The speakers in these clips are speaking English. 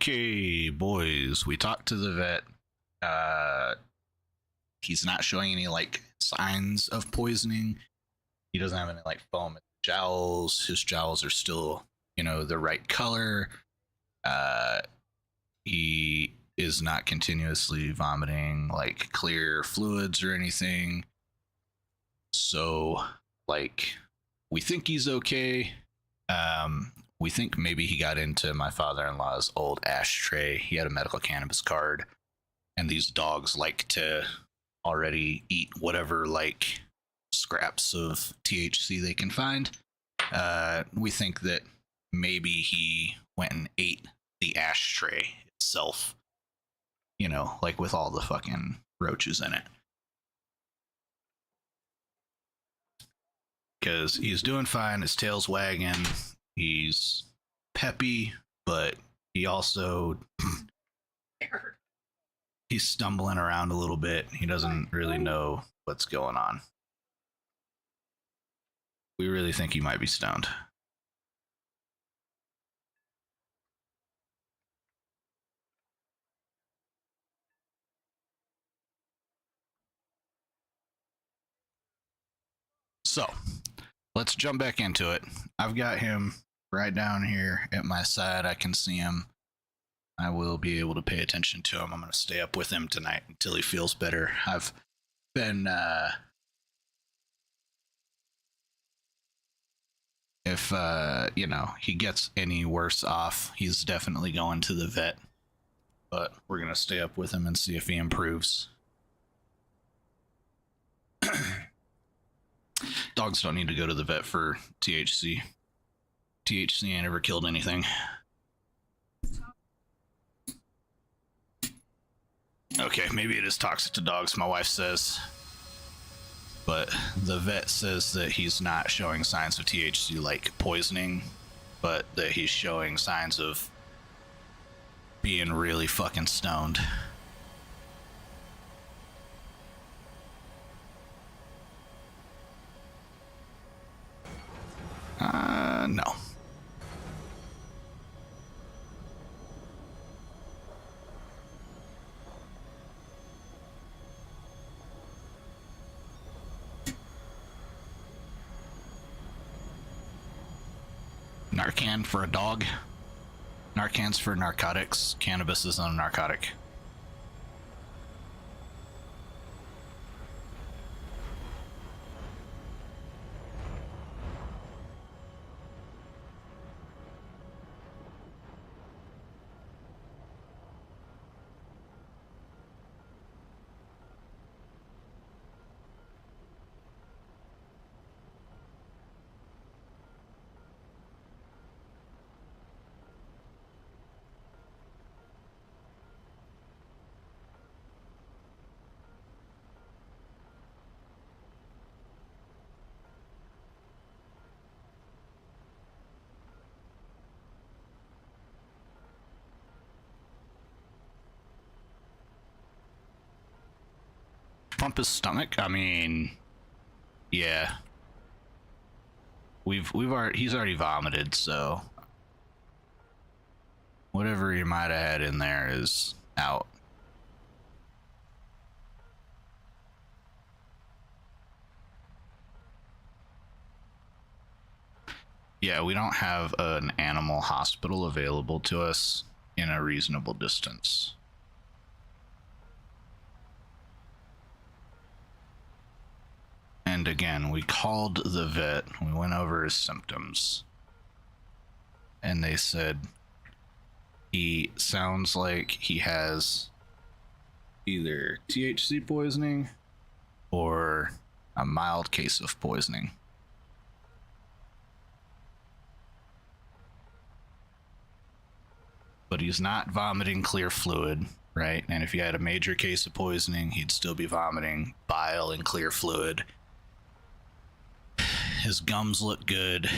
Okay, boys, we talked to the vet. He's not showing any like signs of poisoning. He doesn't have any like foam in his jowls. His jowls are still, the right color. He is not continuously vomiting like clear fluids or anything. So, like, we think he's okay. We think maybe he got into my father-in-law's old ashtray. He had a medical cannabis card, and these dogs like to already eat whatever like scraps of THC they can find. We think that maybe he went and ate the ashtray itself, like with all the fucking roaches in it. Because he's doing fine, his tail's wagging, he's peppy, but he also he's stumbling around a little bit. He doesn't really know what's going on. We really think he might be stoned. So, let's jump back into it. I've got him right down here at my side. I can see him. I will be able to pay attention to him. I'm going to stay up with him tonight until he feels better. I've been, if, he gets any worse off, he's definitely going to the vet. But we're going to stay up with him and see if he improves. Dogs don't need to go to the vet for THC. THC ain't ever killed anything. Okay, maybe it is toxic to dogs, my wife says. But the vet says that he's not showing signs of THC like poisoning, but that he's showing signs of being really fucking stoned. No. Narcan for a dog. Narcan's for narcotics. Cannabis isn't a narcotic. Pump his stomach? I mean, yeah. He's already vomited, so whatever he might have had in there is out. Yeah, we don't have an animal hospital available to us in a reasonable distance. And again, we called the vet, we went over his symptoms, and they said he sounds like he has either THC poisoning or a mild case of poisoning. But he's not vomiting clear fluid, right? And if he had a major case of poisoning, he'd still be vomiting bile and clear fluid. His gums look good.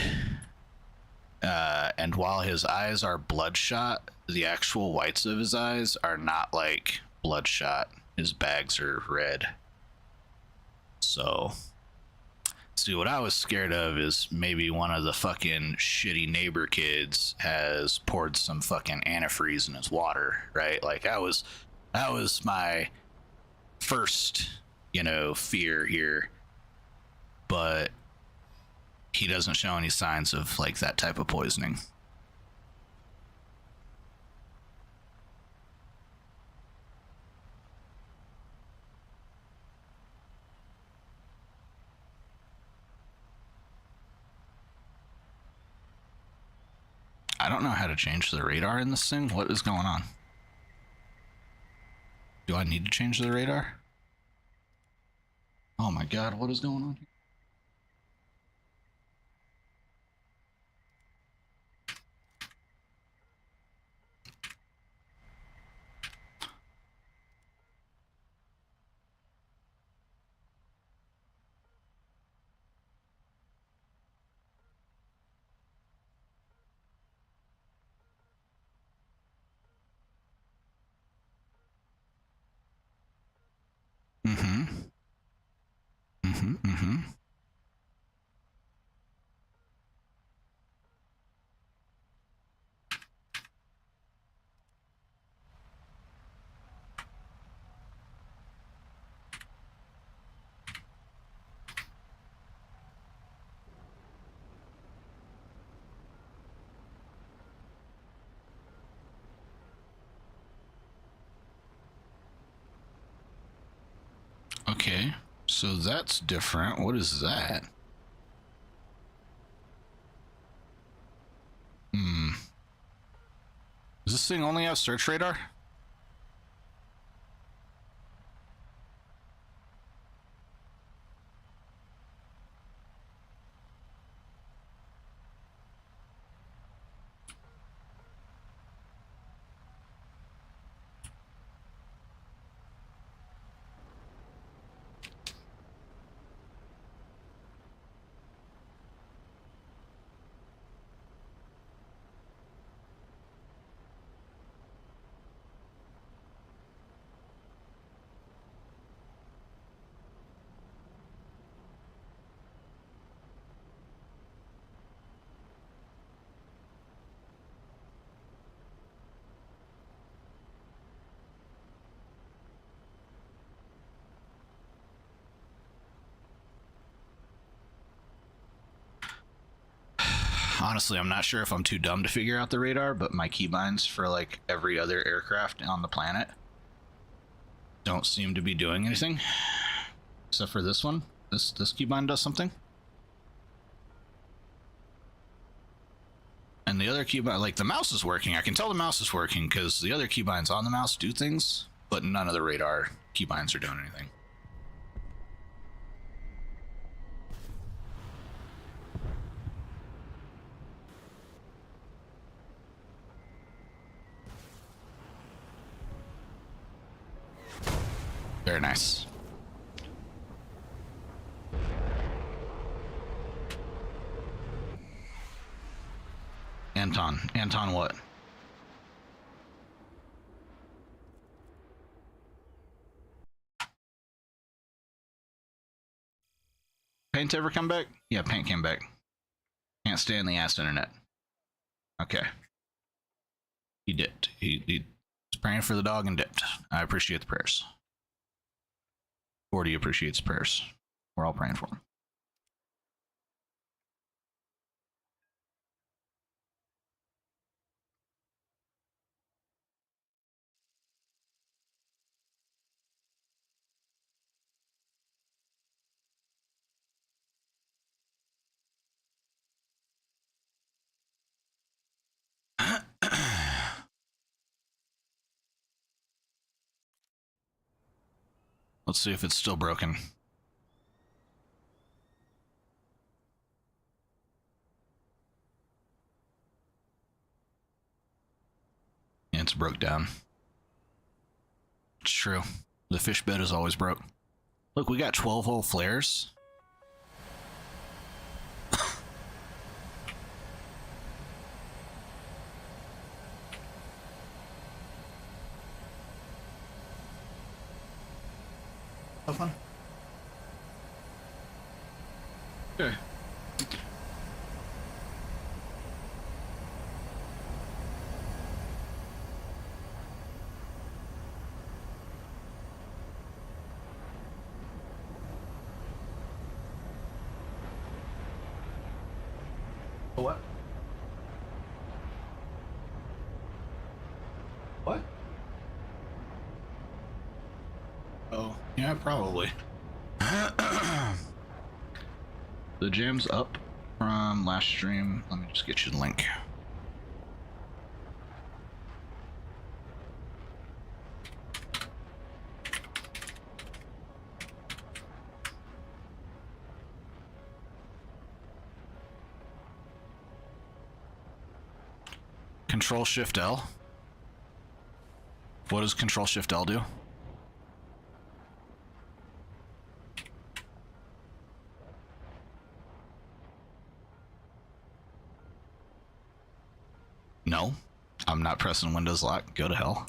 And while his eyes are bloodshot, the actual whites of his eyes are not like bloodshot. His bags are red. So See, what I was scared of is maybe one of the fucking shitty neighbor kids has poured some fucking antifreeze in his water, right? Like that was my first, fear here. But he doesn't show any signs of like that type of poisoning. I don't know how to change the radar in this thing. What is going on? Do I need to change the radar? Oh my god, what is going on here? Mm-hmm. Mm-hmm. Mm-hmm. Okay, so that's different. What is that? Does this thing only have search radar? Honestly, I'm not sure if I'm too dumb to figure out the radar, but my keybinds for like every other aircraft on the planet don't seem to be doing anything. Except for this one. This keybind does something. And the other keybind, like the mouse is working. I can tell the mouse is working because the other keybinds on the mouse do things, but none of the radar keybinds are doing anything. Very nice. Anton what? Paint ever come back? Yeah, Paint came back. Can't stand the ass internet. Okay. He dipped. He was praying for the dog and dipped. I appreciate the prayers. 40 appreciates prayers. We're all praying for him. Let's see if it's still broken. Yeah, it's broke down. It's true. The fish bed is always broke. Look, we got 12-hole flares. Tough one. Okay. What? What? Oh, yeah, probably. The jam's up from last stream. Let me just get you the link. Control Shift L. What does Control Shift L do? No, I'm not pressing Windows lock. Go to hell.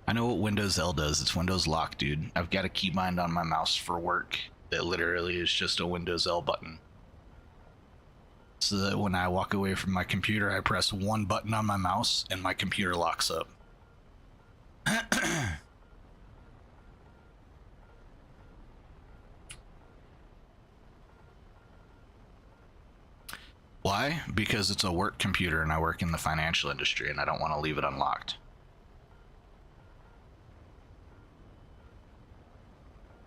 I know what Windows L does. It's Windows lock, dude. I've got a keybind on my mouse for work that literally is just a Windows L button. So that when I walk away from my computer, I press one button on my mouse and my computer locks up. Why? Because it's a work computer and I work in the financial industry and I don't want to leave it unlocked.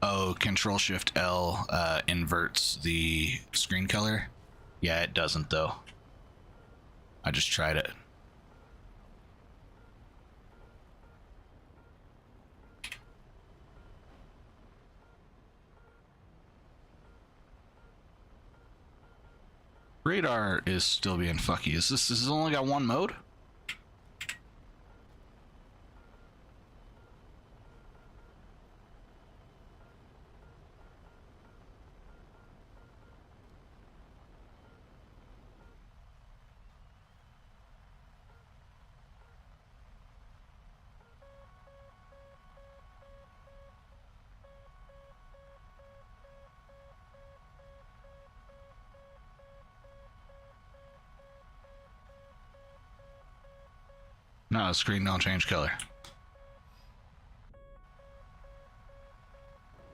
Oh, Control Shift L inverts the screen color? Yeah, it doesn't though. I just tried it. Radar is still being fucky. Is this only got one mode? No, the screen don't change color.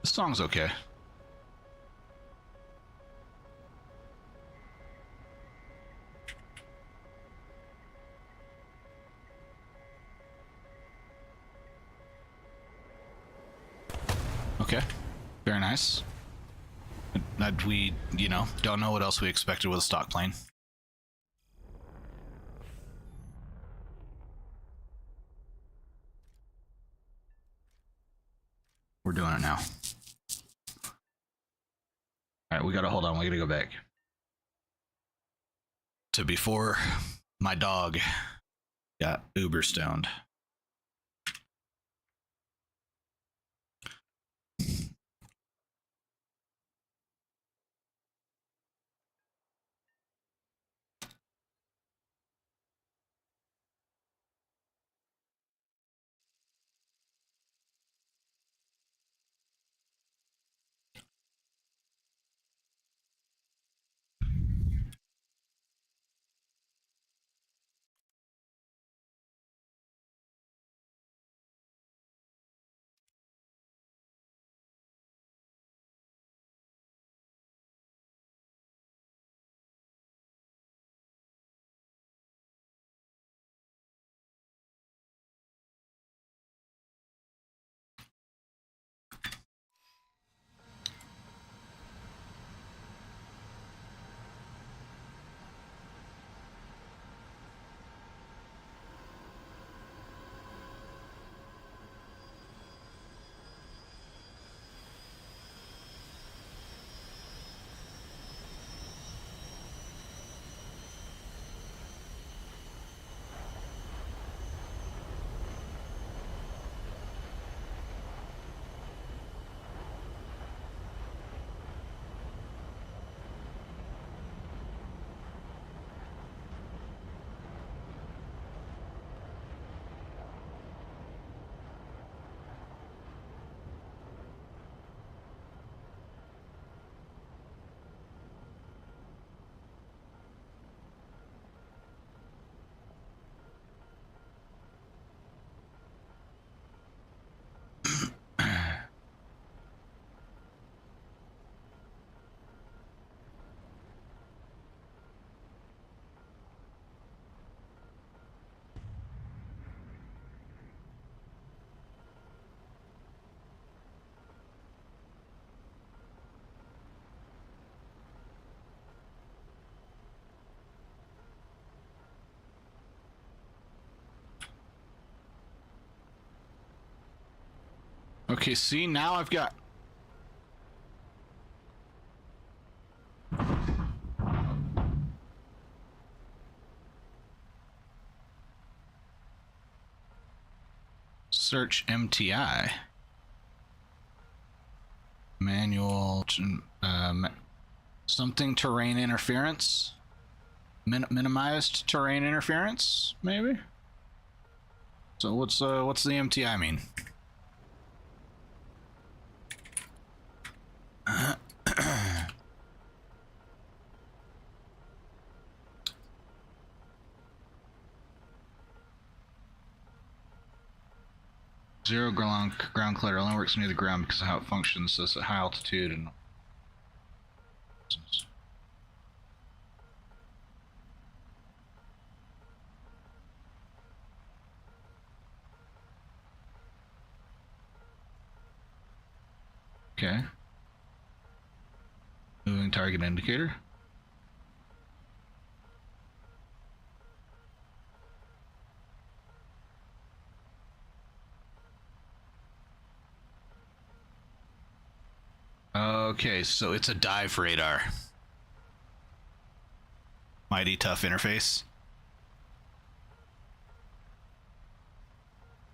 This song's okay. Okay, very nice. We, don't know what else we expected with a stock plane. We're doing it now. All right, we gotta hold on. We gotta go back to before my dog got uber stoned. Okay, see, now I've got... Search MTI. Manual... something terrain interference? Minimized terrain interference, maybe? So what's the MTI mean? Zero ground clutter only works near the ground because of how it functions. So it's at high altitude and. Okay. Moving target indicator. Okay, so it's a dive radar. Mighty tough interface.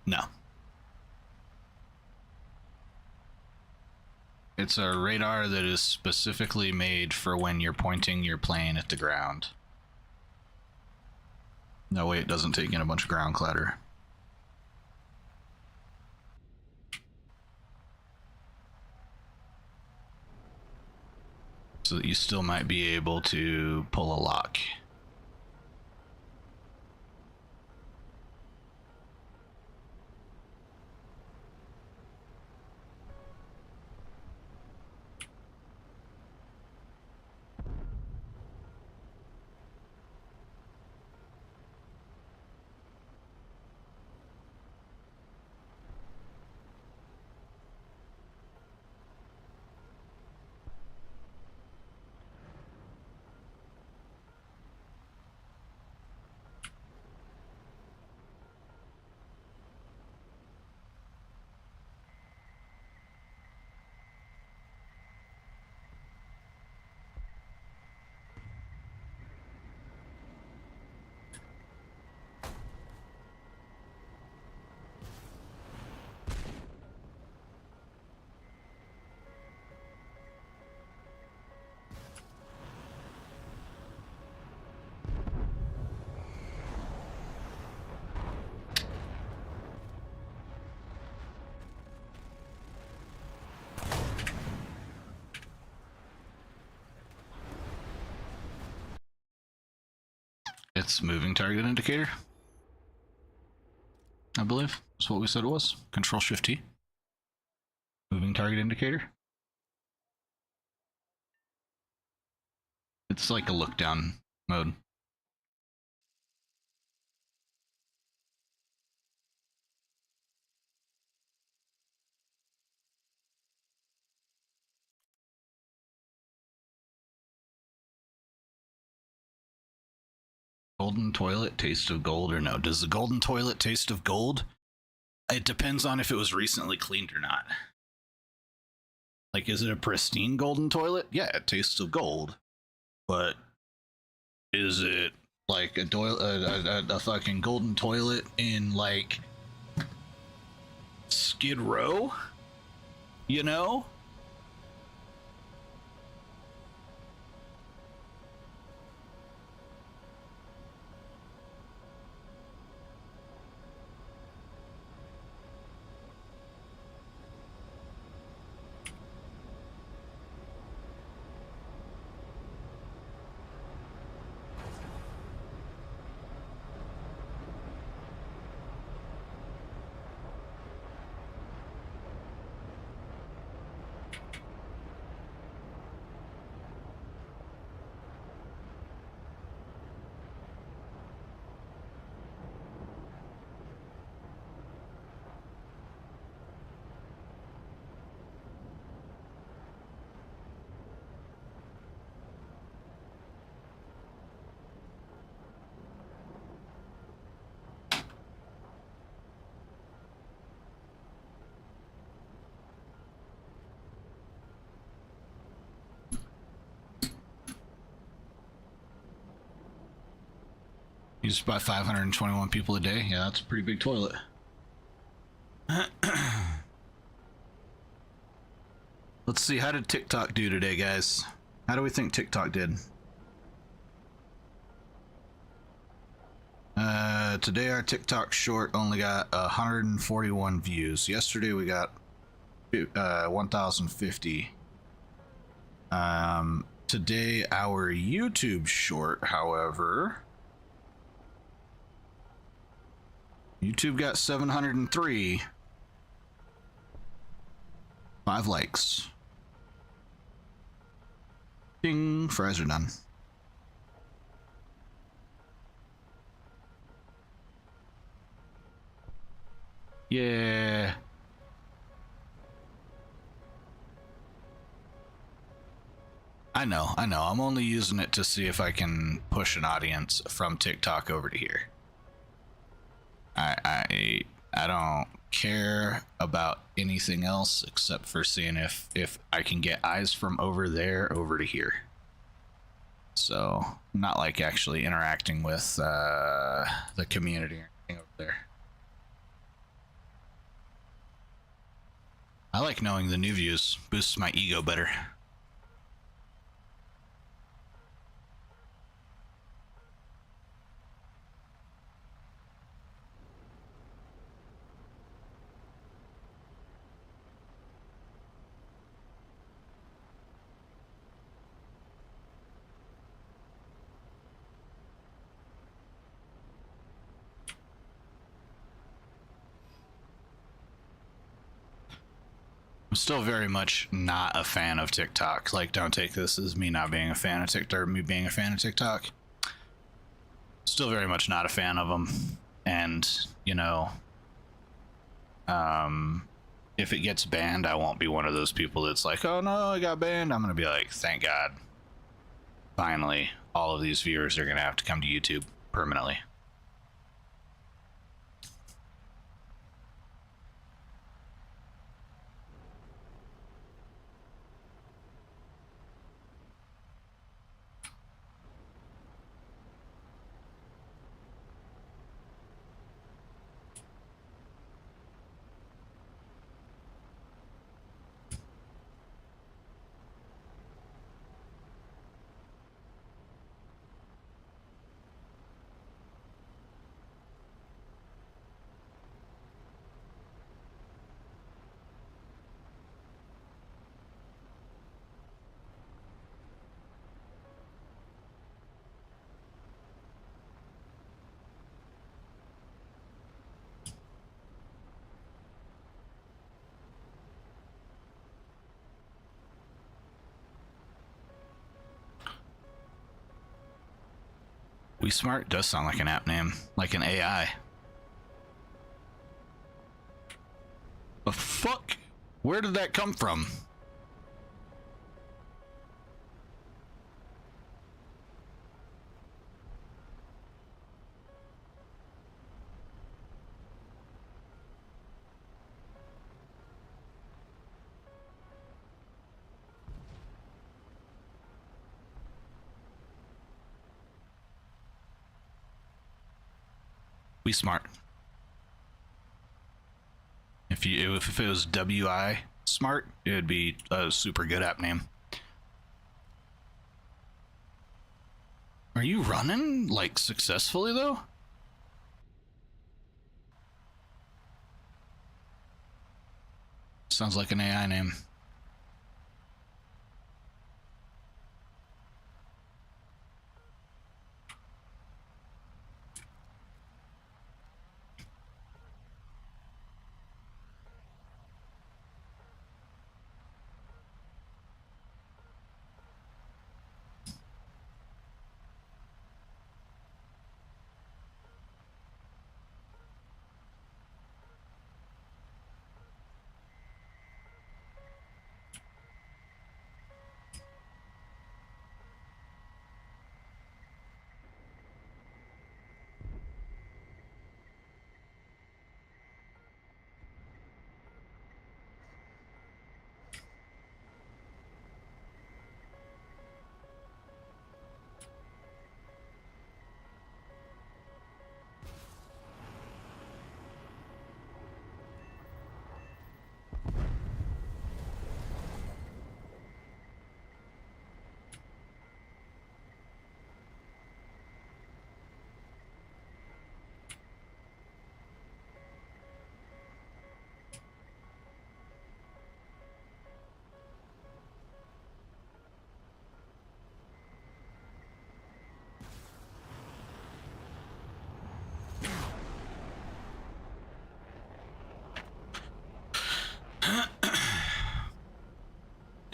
No. It's a radar that is specifically made for when you're pointing your plane at the ground. No way it doesn't take in a bunch of ground clutter. So that you still might be able to pull a lock. It's moving target indicator, I believe. That's what we said it was. Control Shift T. Moving target indicator. It's like a look down mode. Golden toilet, taste of gold, or no? Does the golden toilet taste of gold? It depends on if it was recently cleaned or not. Like, is it a pristine golden toilet? Yeah, it tastes of gold. But is it like a fucking golden toilet in like Skid Row? You know? Used by 521 people a day. Yeah, that's a pretty big toilet. Let's see, how did TikTok do today, guys? How do we think TikTok did? Today our TikTok short only got 141 views. Yesterday we got 1,050. Today our YouTube short, however, YouTube got 703. 5 likes. Ding, fries are done. Yeah. I know. I'm only using it to see if I can push an audience from TikTok over to here. I don't care about anything else except for seeing if I can get eyes from over there over to here. So, not like actually interacting with the community or anything over there. I like knowing the new views. Boosts my ego better. I'm still very much not a fan of TikTok. Like, don't take this as me not being a fan of TikTok or me being a fan of TikTok. Still very much not a fan of them. And, you know, if it gets banned, I won't be one of those people that's like, oh no, I got banned. I'm going to be like, thank God. Finally, all of these viewers are going to have to come to YouTube permanently. We Smart does sound like an app name, like an AI. The fuck? Where did that come from? We Smart. If it was WI Smart, it would be a super good app name. Are you running like successfully though? Sounds like an AI name.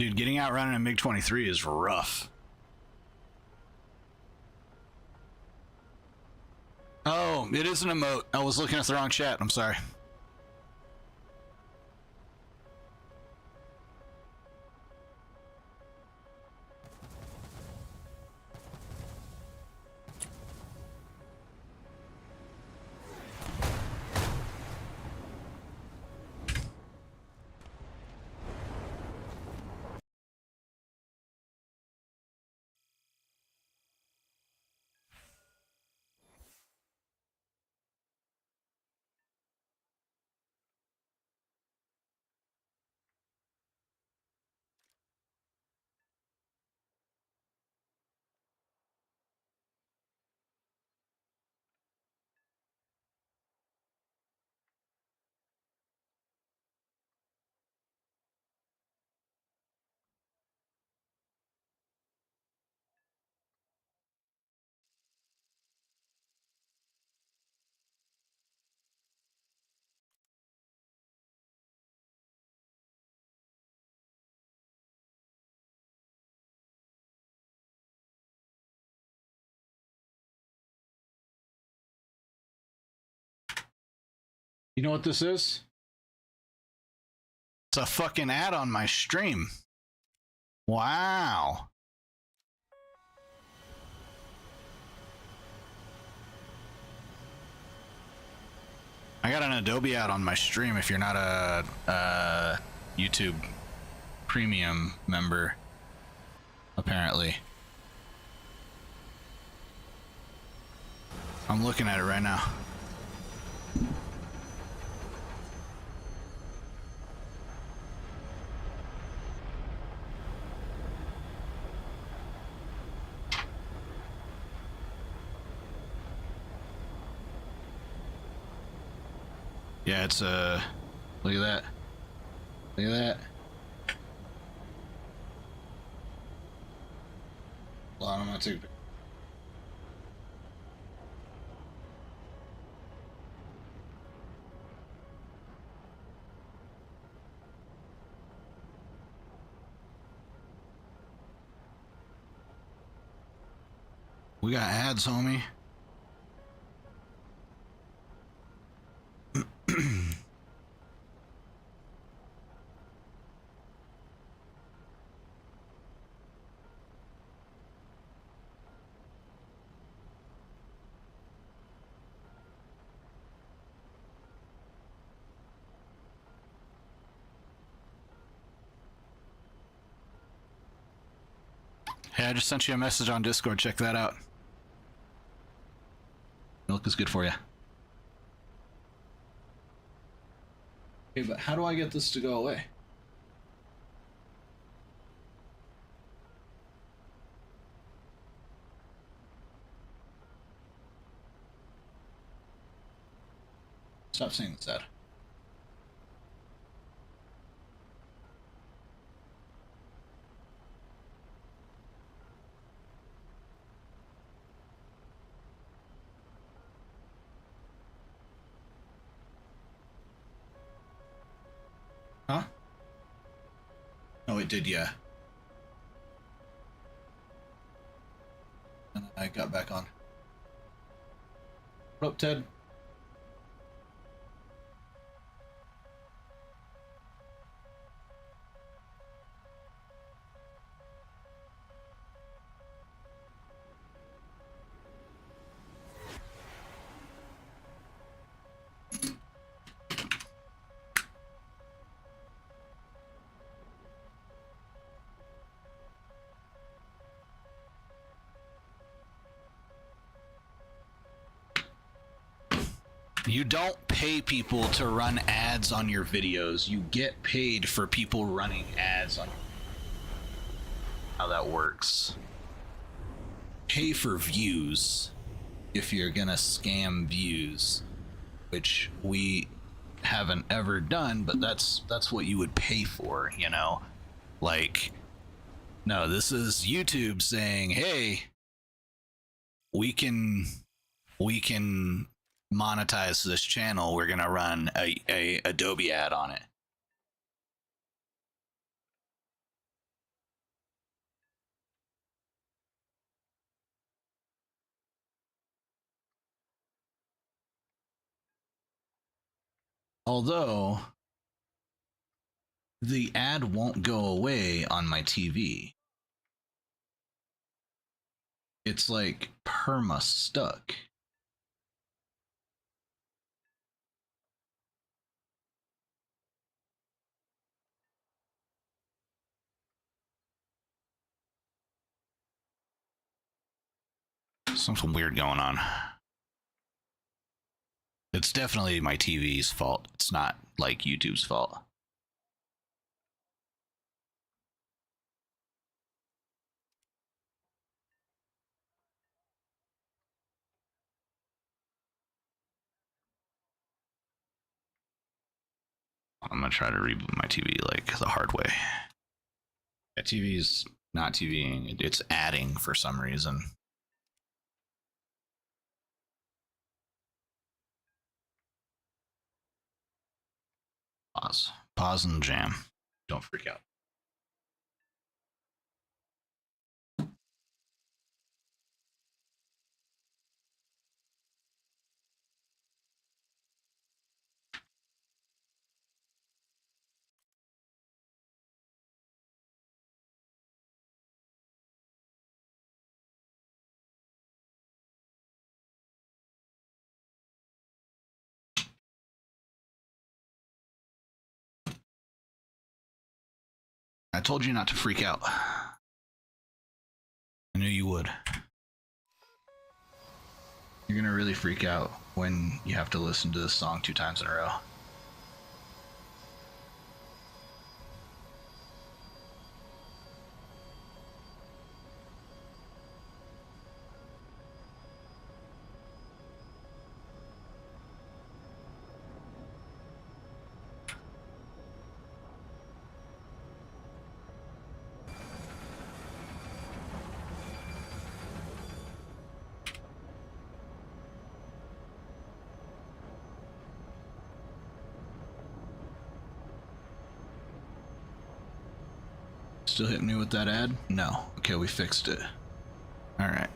Dude, getting out running a MiG-23 is rough. Oh, it is an emote. I was looking at the wrong chat. I'm sorry. You know what this is? It's a fucking ad on my stream. Wow. I got an Adobe ad on my stream if you're not a YouTube premium member, apparently. I'm looking at it right now. Yeah, it's look at that. Look at that. Hold on, I'm gonna take a picture. We got ads, homie. Hey, I just sent you a message on Discord. Check that out. Milk is good for you. Okay, but how do I get this to go away? Stop saying this ad. Huh? Oh, it did, yeah. And then I got back on. What up, Ted? You don't pay people to run ads on your videos. You get paid for people running ads on your... How that works. Pay for views if you're gonna scam views, which we haven't ever done, but that's what you would pay for, you know? Like, no, this is YouTube saying, hey, we can monetize this channel. We're gonna run a Adobe ad on it. Although the ad won't go away on my TV. It's like perma stuck. Something weird going on. It's definitely my TV's fault. It's not like YouTube's fault. I'm gonna try to reboot my TV like the hard way. That TV's not TVing, it's adding for some reason. Pause. Pause and jam. Don't freak out. I told you not to freak out. I knew you would. You're gonna really freak out when you have to listen to this song 2 times in a row. Still hitting me with that ad? No. Okay, we fixed it. Alright.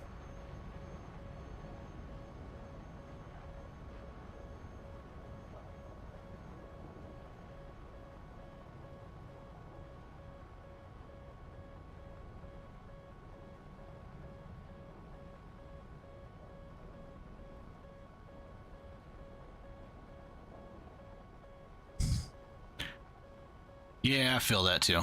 Yeah, I feel that too.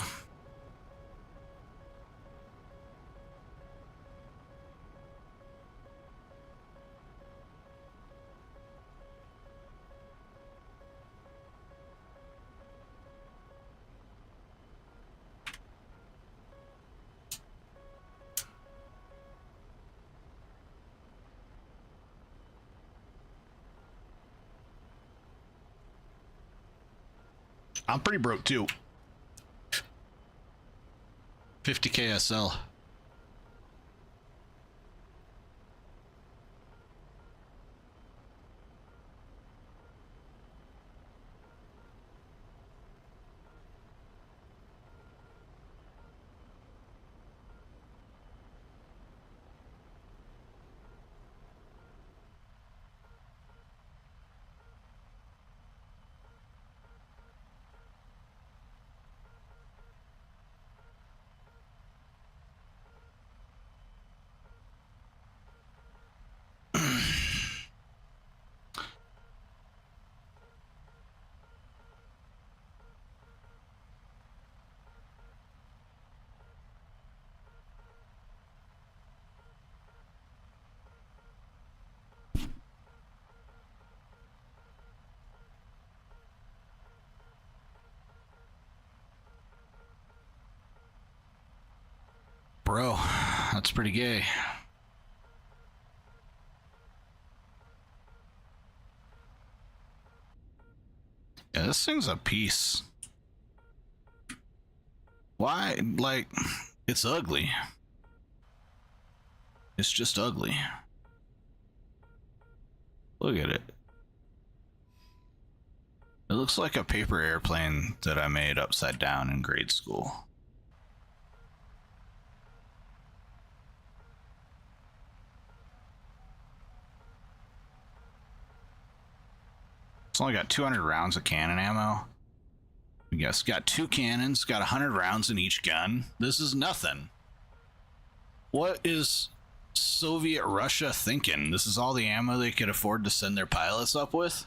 I'm pretty broke too. 50K SL. Bro, that's pretty gay. Yeah, this thing's a piece. Why? Like, it's ugly. It's just ugly. Look at it. It looks like a paper airplane that I made upside down in grade school. It's only got 200 rounds of cannon ammo. I guess got 2 cannons, got 100 rounds in each gun. This is nothing. What is Soviet Russia thinking? This is all the ammo they could afford to send their pilots up with?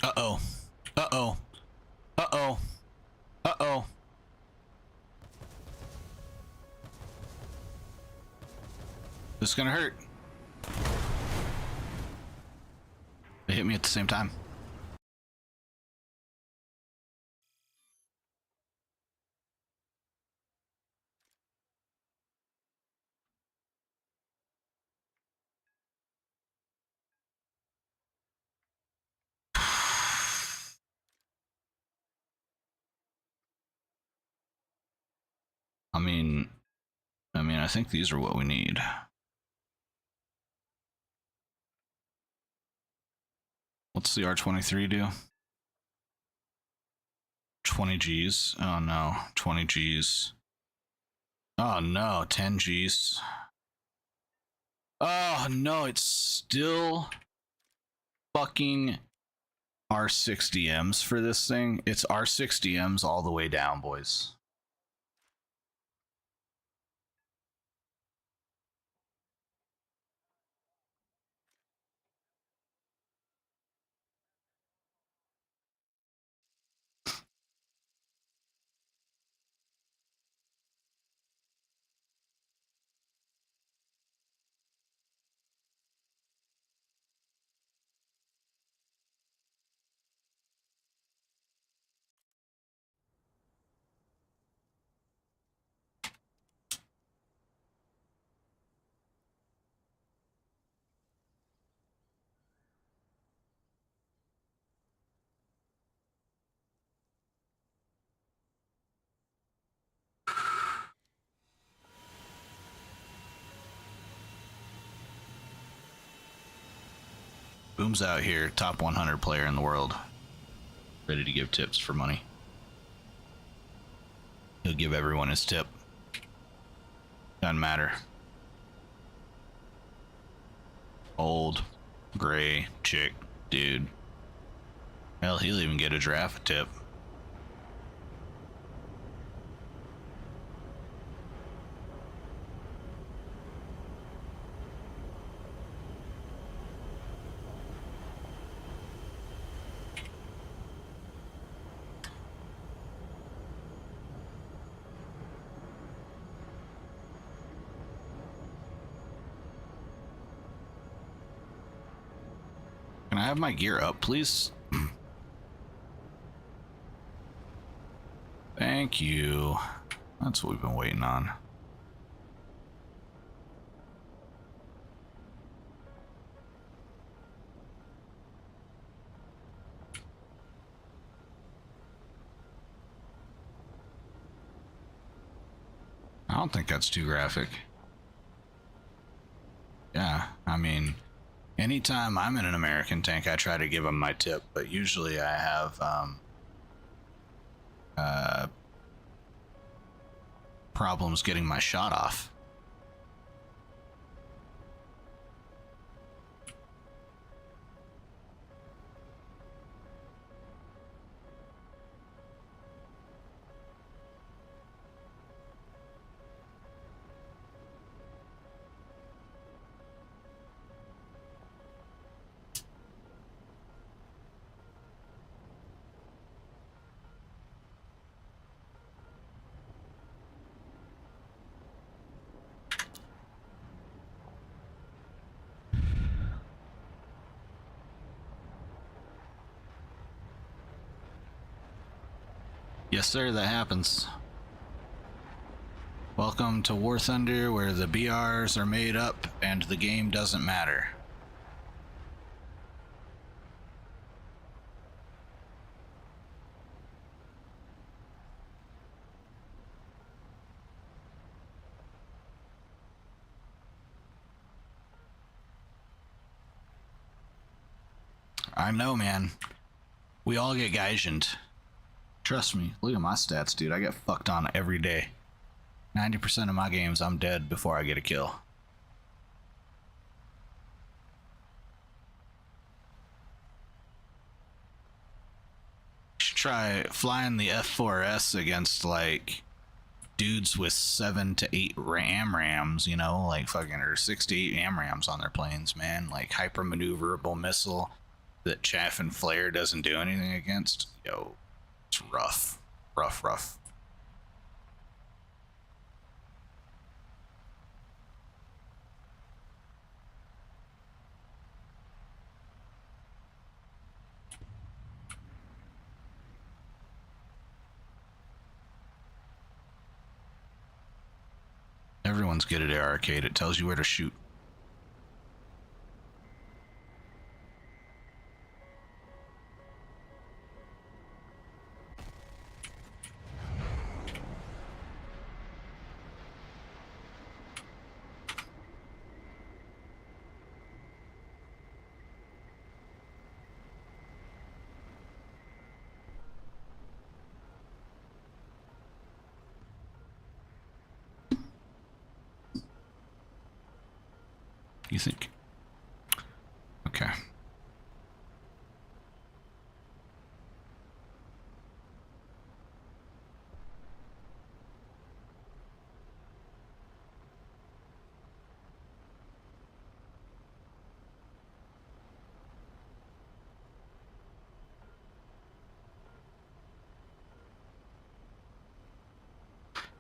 Uh-oh. Uh-oh. Uh-oh. Uh-oh. This is gonna hurt. They hit me at the same time. I think these are what we need. What's the R-23 do? 20 Gs. Oh no, 20 Gs. Oh no, 10 Gs. Oh no, it's still fucking R60Ms for this thing. It's R60Ms all the way down, boys. Boom's out here, top 100 player in the world. Ready to give tips for money. He'll give everyone his tip. Doesn't matter. Old, gray, chick, dude. Hell, he'll even get a giraffe tip. Can I have my gear up, please? Thank you. That's what we've been waiting on. I don't think that's too graphic. Yeah, I mean, anytime I'm in an American tank, I try to give them my tip, but usually I have problems getting my shot off. Yes, sir, that happens. Welcome to War Thunder, where the BRs are made up and the game doesn't matter. I know, man. We all get Geisened. Trust me. Look at my stats, dude. I get fucked on every day. 90% of my games, I'm dead before I get a kill. Should try flying the F4S against, like, dudes with 7 to 8 rams, you know, like fucking, or 6 to 8 rams on their planes, man. Like hyper maneuverable missile that chaff and flare doesn't do anything against. Yo, it's rough. Rough. Everyone's good at Air Arcade. It tells you where to shoot. You think? Okay.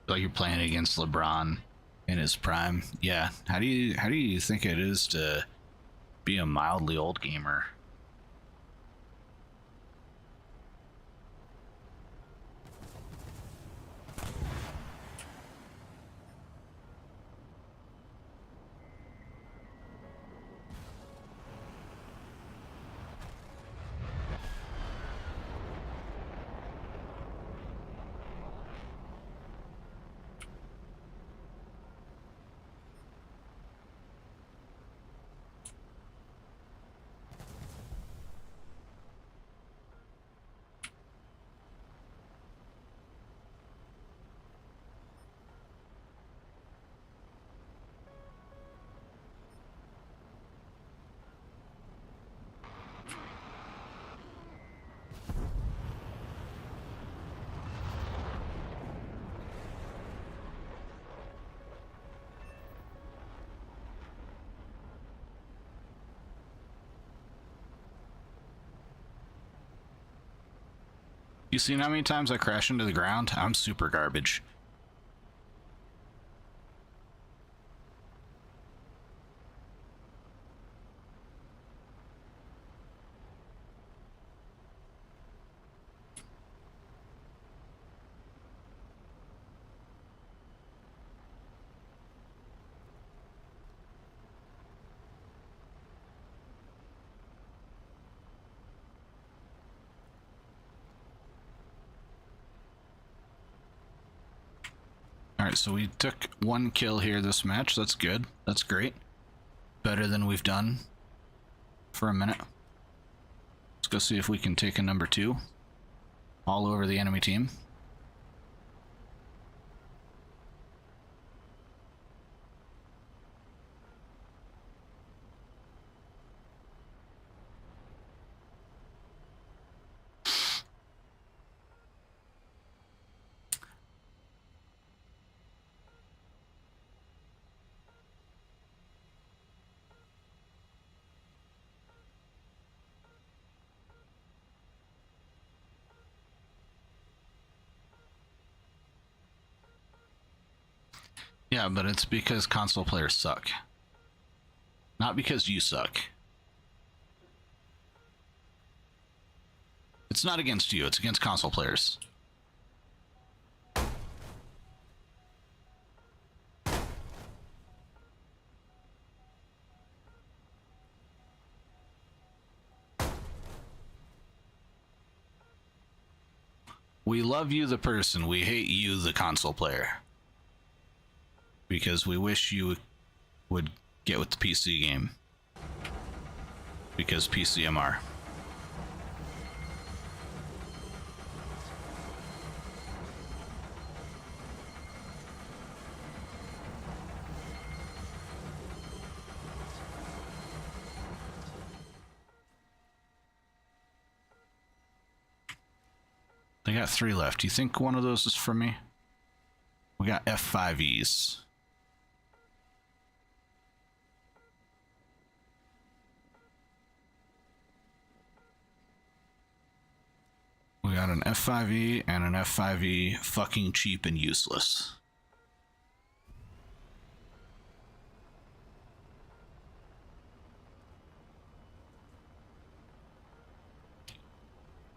Like you're playing against LeBron in his prime. Yeah. How do you think it is to be a mildly old gamer? You seen how many times I crash into the ground? I'm super garbage. Alright, so we took 1 kill here this match. That's good. That's great. Better than we've done for a minute. Let's go see if we can take a number 2 all over the enemy team. Yeah, but it's because console players suck. Not because you suck. It's not against you, it's against console players. We love you, the person. We hate you, the console player. Because we wish you would get with the PC game. Because PCMR. They got 3 left. Do you think one of those is for me? We got F5Es. We got an F5E and an F5E, fucking cheap and useless.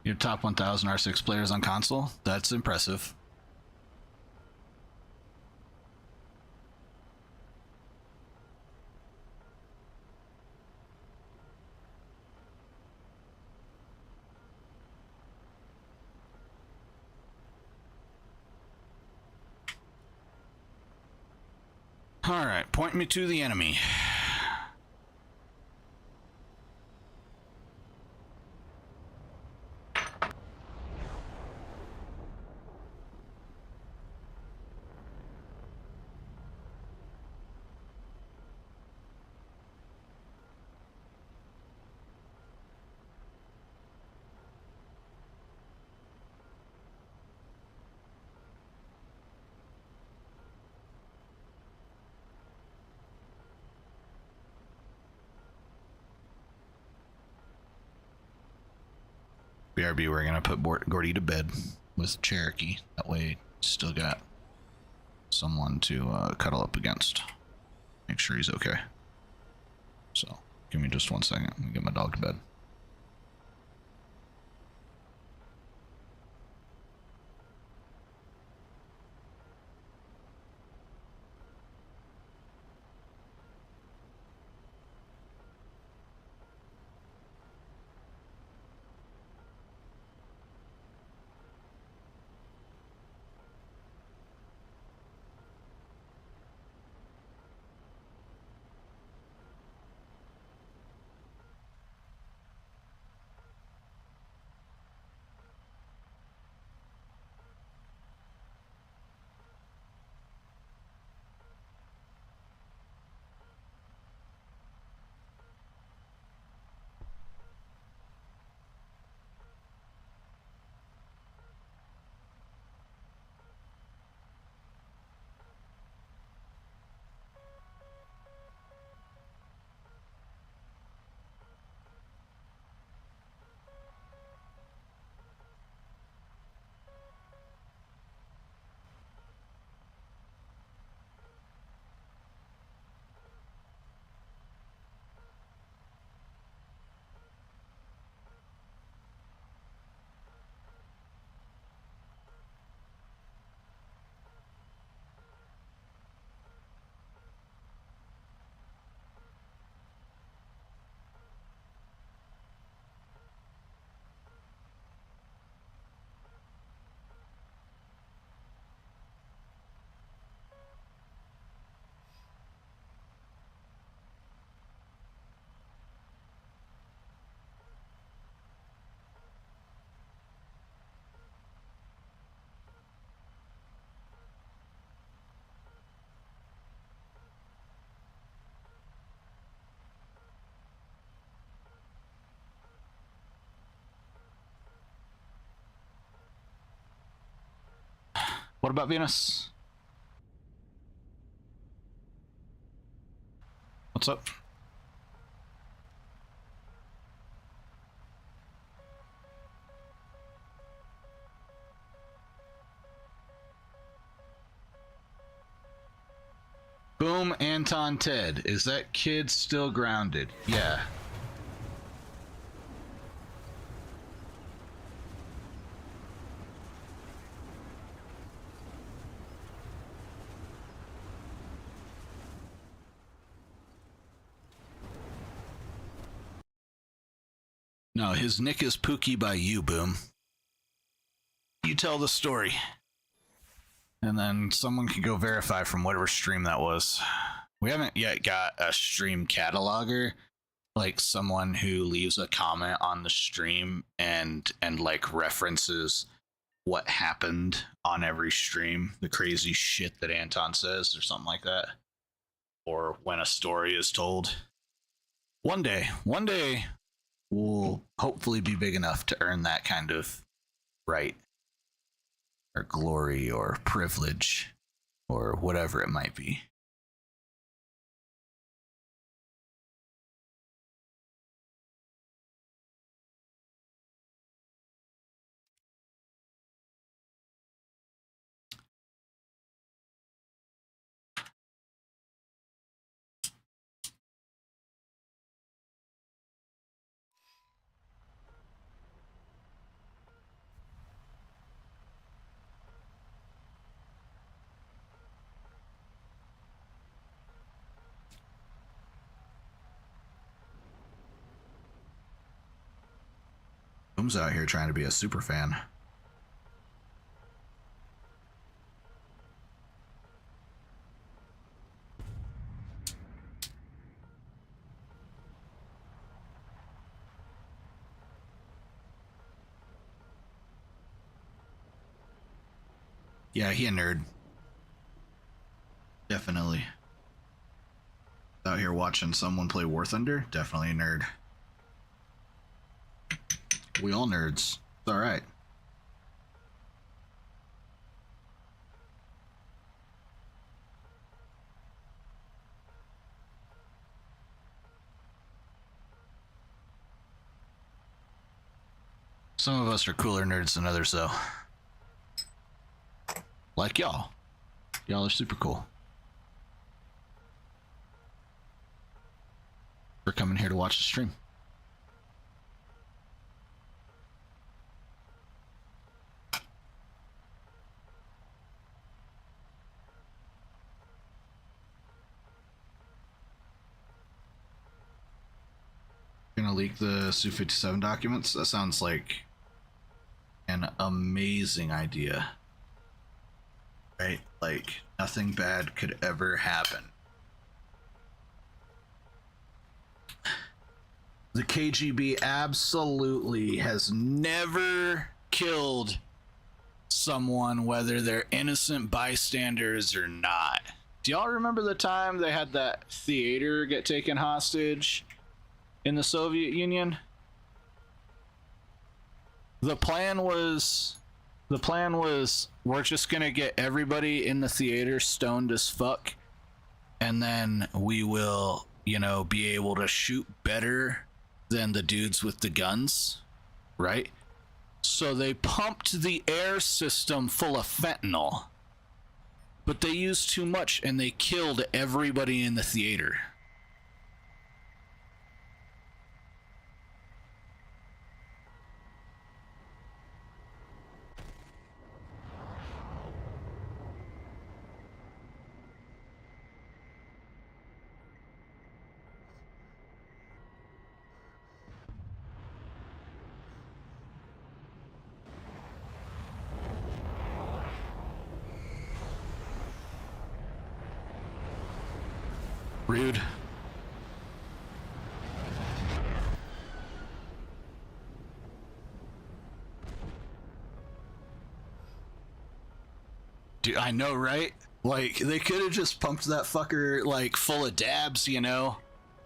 Your top 1,000 R6 players on console? That's impressive. Alright, point me to the enemy. BRB, we're gonna put Gordy to bed with Cherokee. That way, still got someone to cuddle up against. Make sure he's okay. So, give me just 1 second. Let me get my dog to bed. What about Venus? What's up? Boom, Anton Ted. Is that kid still grounded? Yeah. No, his nick is Pookie by you, Boom. You tell the story. And then someone can go verify from whatever stream that was. We haven't yet got a stream cataloger, like someone who leaves a comment on the stream and like references what happened on every stream, the crazy shit that Anton says or something like that, or when a story is told. One day we'll hopefully be big enough to earn that kind of right. or glory or privilege or whatever it might be. Boom's out here trying to be a super fan. Yeah, he a nerd. Definitely. Out here watching someone play War Thunder? Definitely a nerd. We all nerds. It's alright. Some of us are cooler nerds than others, though. Like y'all. Y'all are super cool. For coming here to watch the stream. Gonna leak the Su-57 documents? That sounds like an amazing idea. Right? Like, nothing bad could ever happen. The KGB absolutely has never killed someone, whether they're innocent bystanders or not. Do y'all remember the time they had that theater get taken hostage in the Soviet Union? The plan was we're just gonna get everybody in the theater stoned as fuck, and then we will, you know, be able to shoot better than the dudes with the guns, right? So they pumped the air system full of fentanyl, but they used too much and they killed everybody in the theater. Rude. Dude, I know, right? Like, they could have just pumped that fucker, like, full of dabs, you know?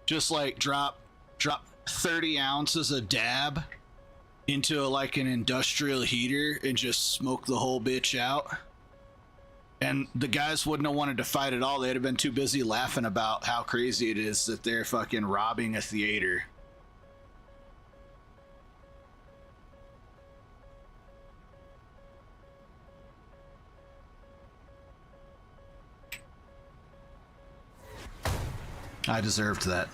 Just, like, drop 30 ounces of dab into, like, an industrial heater and just smoke the whole bitch out. And the guys wouldn't have wanted to fight at all. They'd have been too busy laughing about how crazy it is that they're fucking robbing a theater. I deserved that.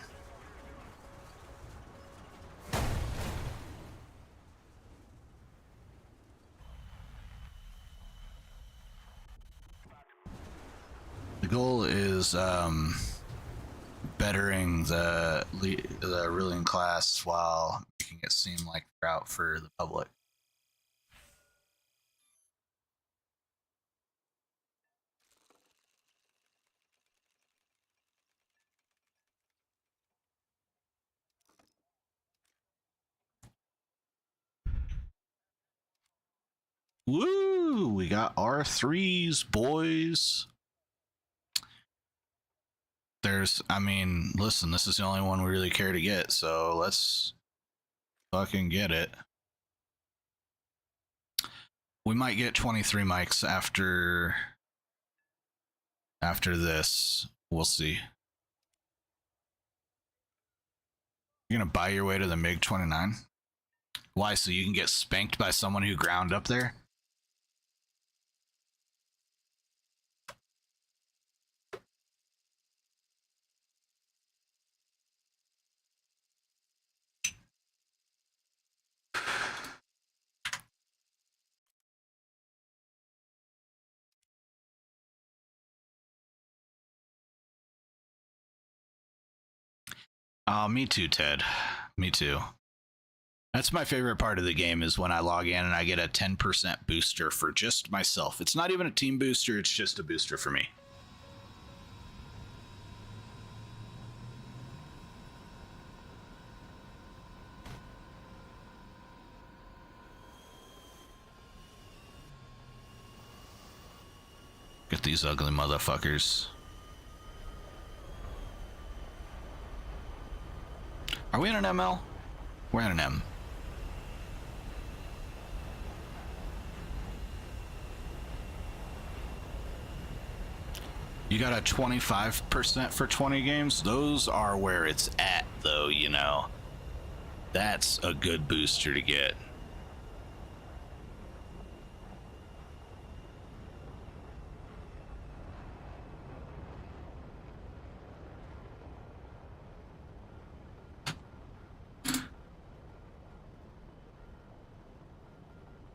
The goal is bettering the ruling class while making it seem like they're out for the public. Woo! We got R3s, boys. I mean, listen, this is the only one we really care to get, so let's fucking get it. We might get 23 mics after this. We'll see. You're gonna buy your way to the MiG-29? Why? So you can get spanked by someone who ground up there? Oh, me too, Ted. Me too. That's my favorite part of the game is when I log in and I get a 10% booster for just myself. It's not even a team booster, it's just a booster for me. Get these ugly motherfuckers. Are we in an ML? We're in an M. You got a 25% for 20 games? Those are where it's at, though, you know. That's a good booster to get.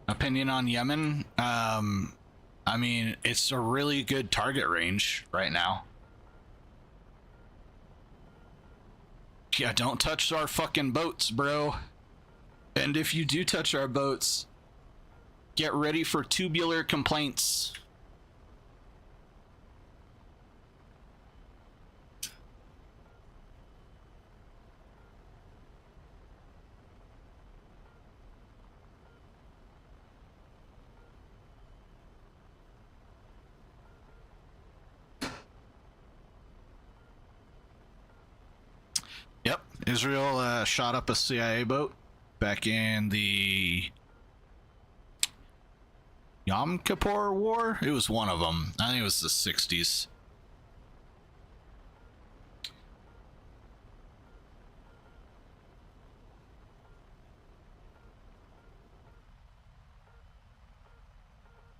Opinion on Yemen? I mean, it's a really good target range right now. Yeah, don't touch our fucking boats, bro. And if you do touch our boats, get ready for tubular complaints. Yep, Israel shot up a CIA boat back in the Yom Kippur War. It was one of them. I think it was the 60s.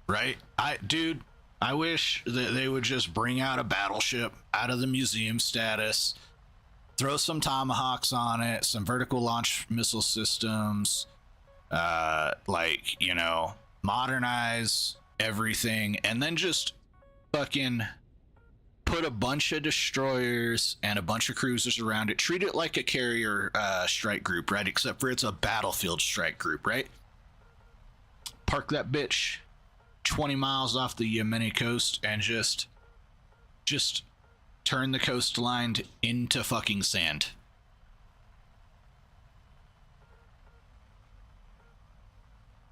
Right? Dude, I wish that they would just bring out a battleship out of the museum status, throw some tomahawks on it, some vertical launch missile systems, like, you know, modernize everything, and then just fucking put a bunch of destroyers and a bunch of cruisers around it. Treat it like a carrier strike group, right? Except for it's a battlefield strike group, right? Park that bitch 20 miles off the Yemeni coast and just turn the coastline into fucking sand.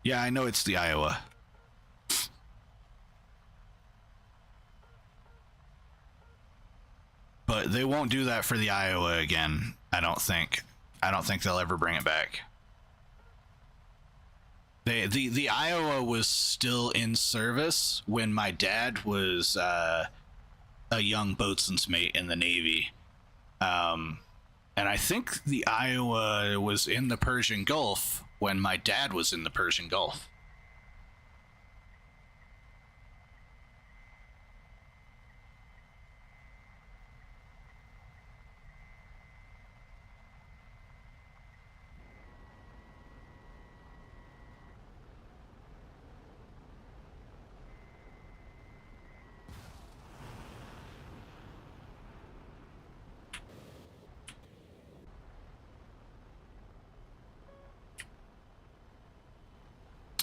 Yeah, I know it's the Iowa. But they won't do that for the Iowa again, I don't think. I don't think they'll ever bring it back. The Iowa was still in service when my dad was a young boatswain's mate in the Navy. And I think the Iowa was in the Persian Gulf when my dad was in the Persian Gulf.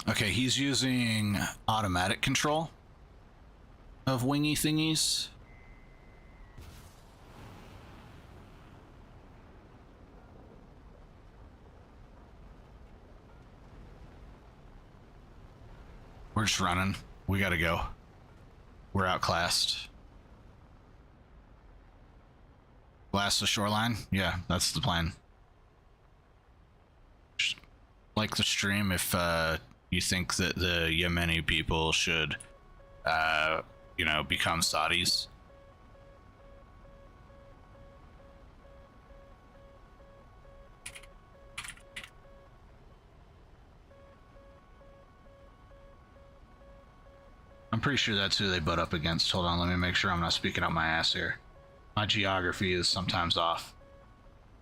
Okay, he's using automatic control of wingy thingies. We're just running. We gotta go. We're outclassed. Blast the shoreline? Yeah, that's the plan. Just like the stream if You think that the Yemeni people should, become Saudis? I'm pretty sure that's who they butt up against. Hold on, let me make sure I'm not speaking out my ass here. My geography is sometimes off.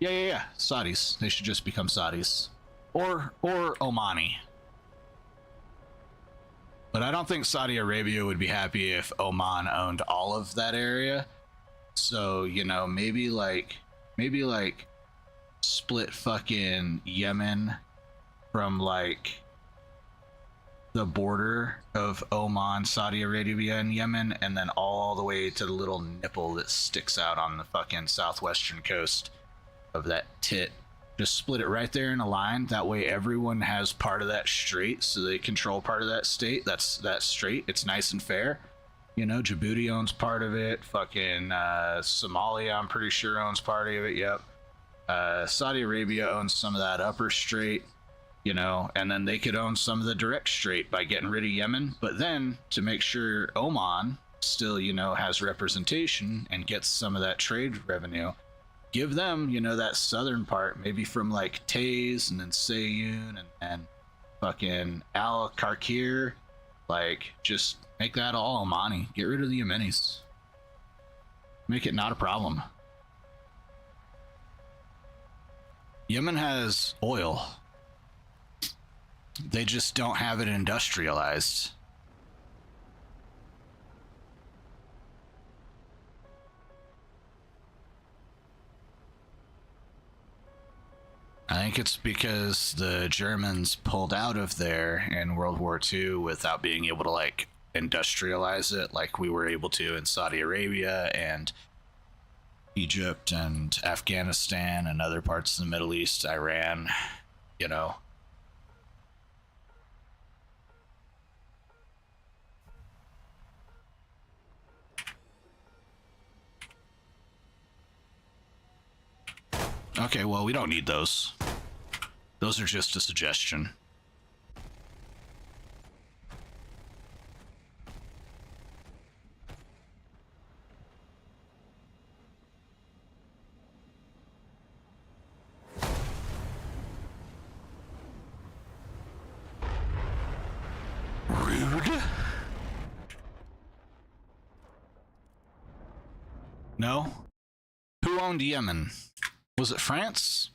Yeah. Saudis. They should just become Saudis. Or Omani. But I don't think Saudi Arabia would be happy if Oman owned all of that area. So, maybe like split fucking Yemen from like the border of Oman, Saudi Arabia, and Yemen, and then all the way to the little nipple that sticks out on the fucking southwestern coast of that tit. Just split it right there in a line. That way everyone has part of that strait, so they control part of that state. That's that strait. It's nice and fair. Djibouti owns part of it. Fucking Somalia, I'm pretty sure, owns part of it. Yep. Saudi Arabia owns some of that upper strait. And then they could own some of the direct strait by getting rid of Yemen. But then, to make sure Oman still, has representation and gets some of that trade revenue, give them, that southern part, maybe from like Taiz and then Sayun and fucking Al Karkir. Like, just make that all Omani. Get rid of the Yemenis. Make it not a problem. Yemen has oil. They just don't have it industrialized. I think it's because the Germans pulled out of there in World War II without being able to like industrialize it like we were able to in Saudi Arabia and Egypt and Afghanistan and other parts of the Middle East, Iran, Okay, well, we don't need those. Those are just a suggestion. Rude? No? Who owned Yemen? Was it France?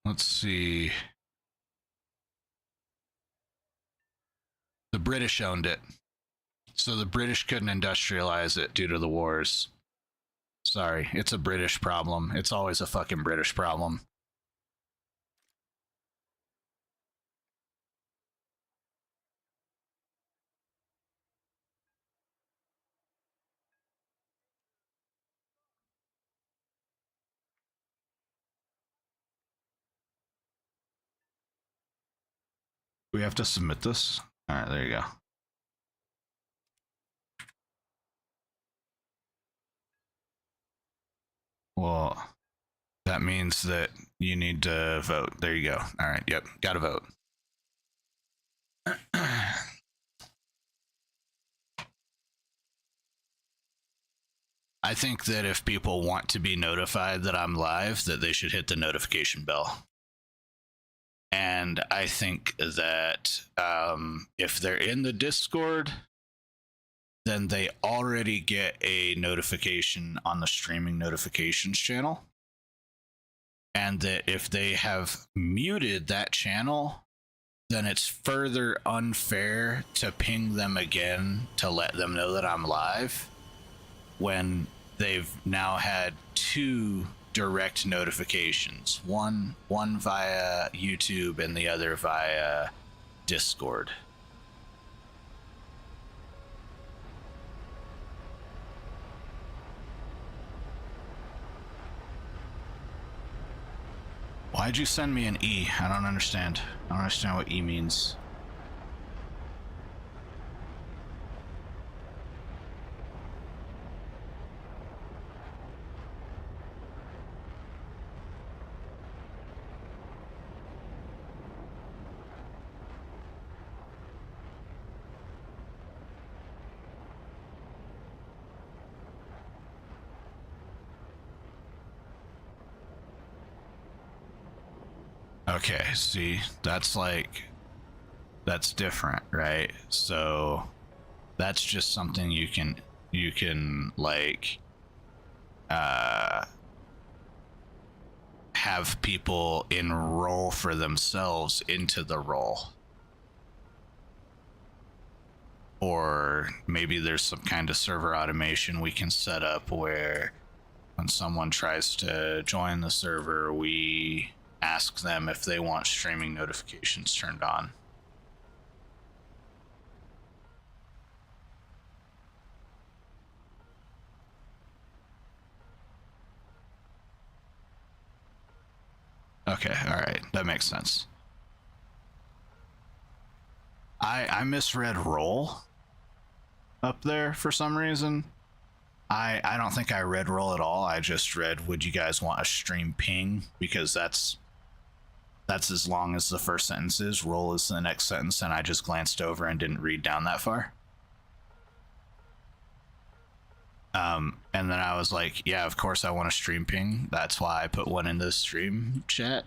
Let's see. The British owned it. So the British couldn't industrialize it due to the wars. Sorry, it's a British problem. It's always a fucking British problem. We have to submit this? Alright, there you go. Well, that means that you need to vote. There you go. Alright, yep, gotta vote. I think that if people want to be notified that I'm live, that they should hit the notification bell. And I think that if they're in the Discord, then they already get a notification on the streaming notifications channel. And that if they have muted that channel, then it's further unfair to ping them again to let them know that I'm live when they've now had two direct notifications, one via YouTube and the other via Discord. Why'd you send me an E? I don't understand. I don't understand what E means. Okay, see, that's like, that's different, right? So that's just something you can like have people enroll for themselves into the role. Or maybe there's some kind of server automation we can set up where when someone tries to join the server, we ask them if they want streaming notifications turned on. Okay, all right, that makes sense. I misread role up there for some reason. I don't think I read role at all. I just read, would you guys want a stream ping? Because that's as long as the first sentence is. Role is the next sentence, and I just glanced over and didn't read down that far. And then I was like, yeah, of course I want a stream ping. That's why I put one in the stream chat.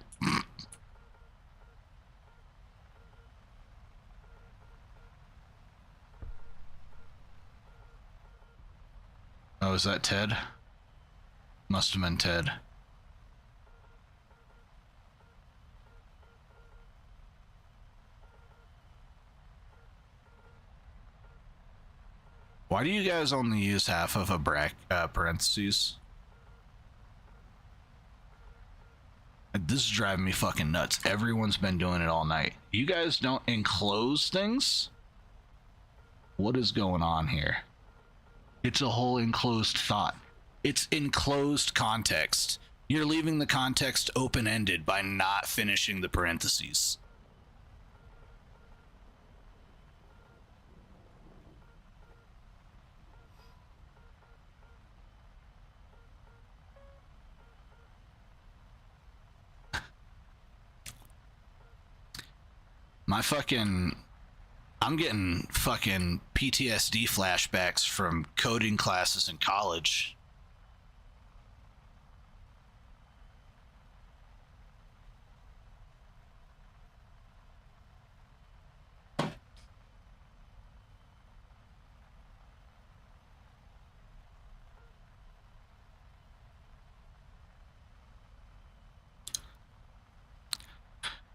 Oh, is that Ted? Must have been Ted. Why do you guys only use half of a parentheses? This is driving me fucking nuts. Everyone's been doing it all night. You guys don't enclose things? What is going on here? It's a whole enclosed thought. It's enclosed context. You're leaving the context open-ended by not finishing the parentheses. I'm getting fucking PTSD flashbacks from coding classes in college.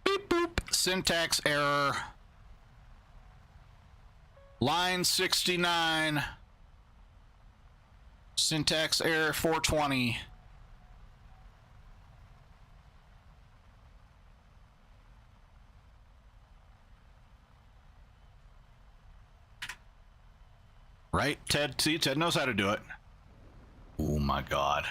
Beep boop. Syntax error. Line 69. Syntax error 420. Right, Ted? See, Ted knows how to do it. Oh my god.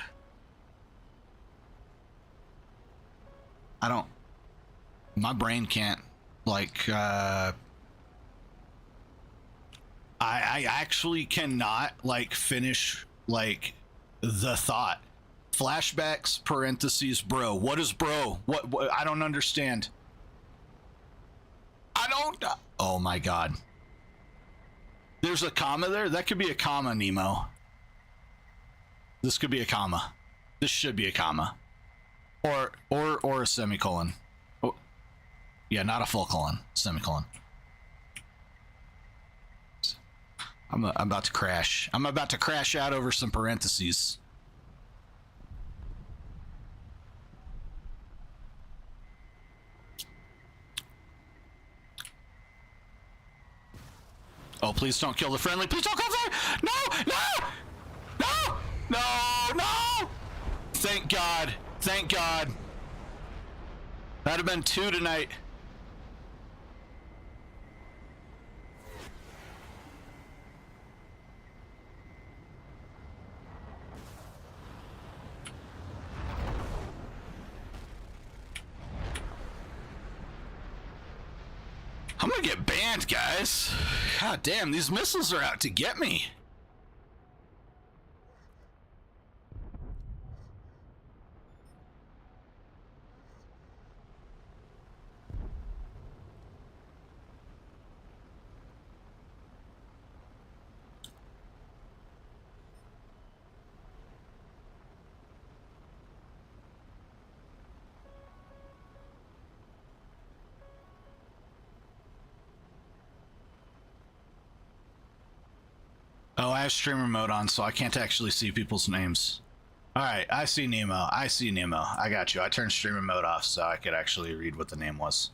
My brain can't, like, I actually cannot, like, finish, like, the thought. Flashbacks, parentheses, bro. What is bro? What? I don't understand. Oh my god. There's a comma there? That could be a comma, Nemo. This could be a comma. This should be a comma. Or a semicolon. Oh, yeah, not a full colon. Semicolon. I'm about to crash. I'm about to crash out over some parentheses. Oh, please don't kill the friendly. Please don't kill the friendly. No! No! No! No! No! Thank God. Thank God. That'd have been 2 tonight. I'm gonna get banned, guys. God damn, these missiles are out to get me. Oh, I have streamer mode on, so I can't actually see people's names. Alright, I see Nemo. I see Nemo. I got you. I turned streamer mode off so I could actually read what the name was.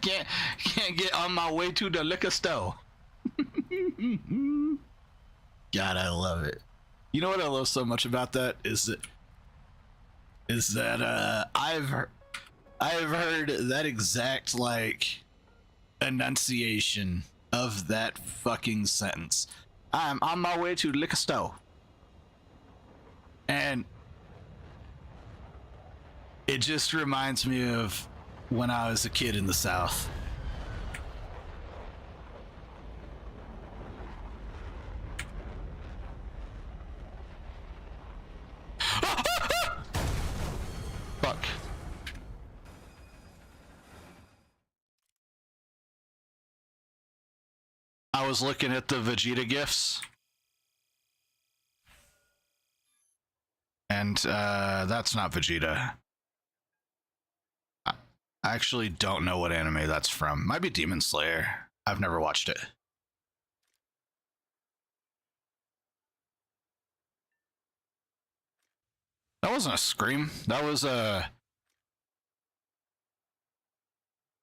can't get on my way to the liquor store. God, I love it. You know what I love so much about that is that I've heard that exact like enunciation of that fucking sentence. I'm on my way to the liquor store. And it just reminds me of when I was a kid in the South. Fuck. I was looking at the Vegeta gifs. And that's not Vegeta. I actually don't know what anime that's from. Might be Demon Slayer. I've never watched it. That wasn't a scream. That was a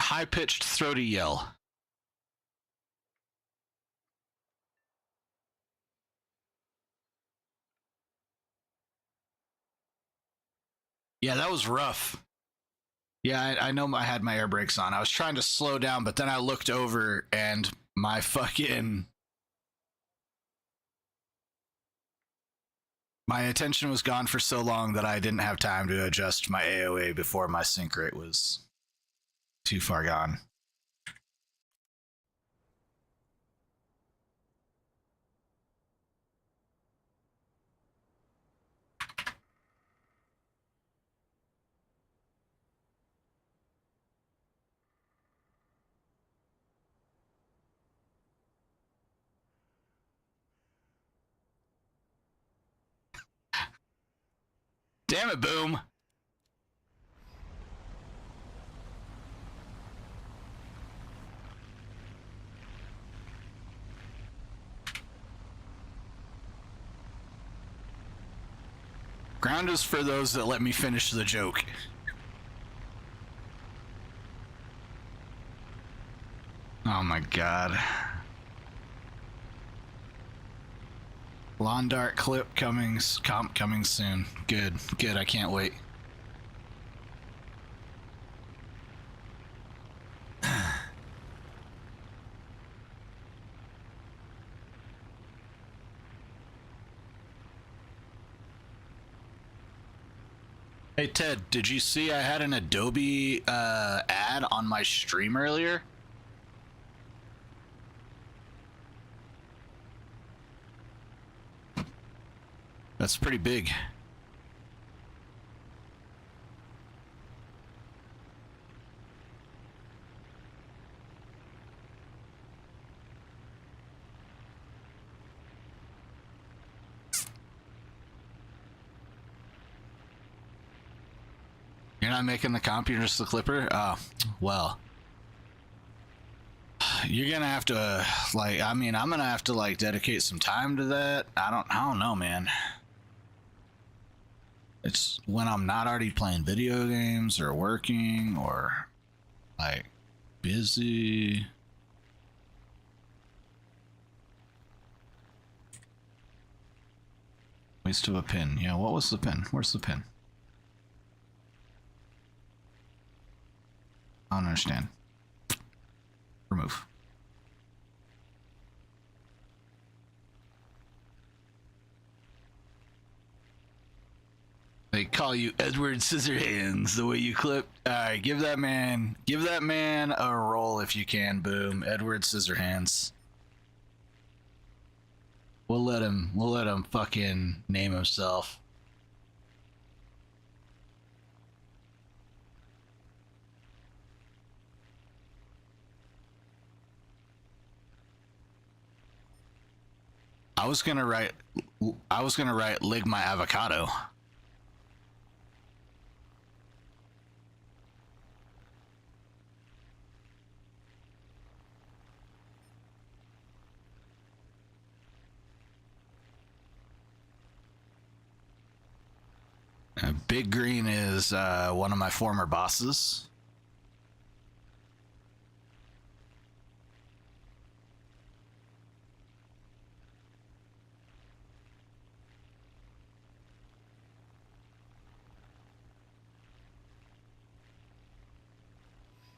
high-pitched, throaty yell. Yeah, that was rough. Yeah, I know I had my air brakes on. I was trying to slow down, but then I looked over and my attention was gone for so long that I didn't have time to adjust my AOA before my sync rate was too far gone. Damn it, Boom. Ground is for those that let me finish the joke. Oh my god. Lawn dart clip coming soon. Good, I can't wait. Hey Ted, did you see I had an Adobe ad on my stream earlier? That's pretty big. You're not making the comp, you're just the clipper? Oh, well. You're gonna have to, like, I mean, I'm gonna have to, like, dedicate some time to that. I don't know, man. It's when I'm not already playing video games or working or, like, busy. Waste of a pin. Yeah, what was the pin? Where's the pin? I don't understand. Remove. They call you Edward Scissorhands the way you clip. Alright, give that man a roll if you can. Boom. Edward Scissorhands. We'll let him fucking name himself. I was gonna write lig my avocado. Big Green is one of my former bosses.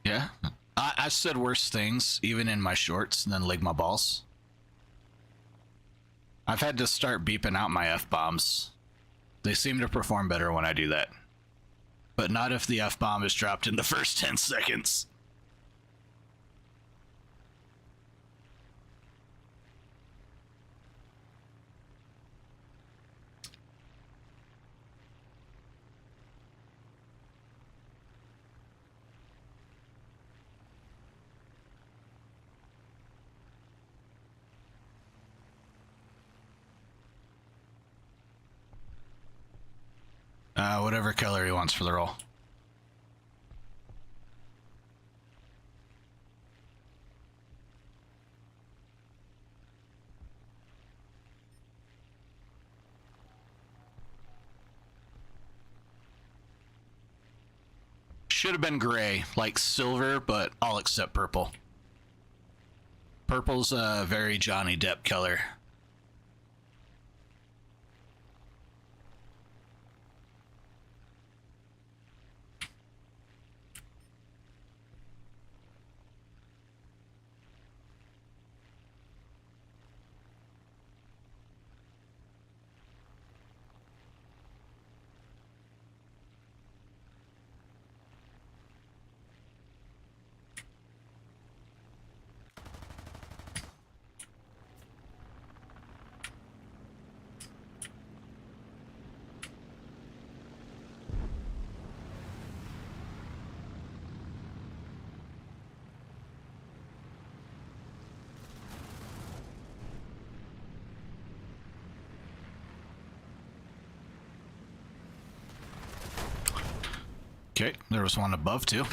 Yeah, I said worse things even in my shorts than lig my balls. I've had to start beeping out my F-bombs. They seem to perform better when I do that. But not if the F-bomb is dropped in the first 10 seconds. Whatever color he wants for the roll. Should have been gray, like silver, but all except purple. Purple's a very Johnny Depp color. Okay, there was one above too.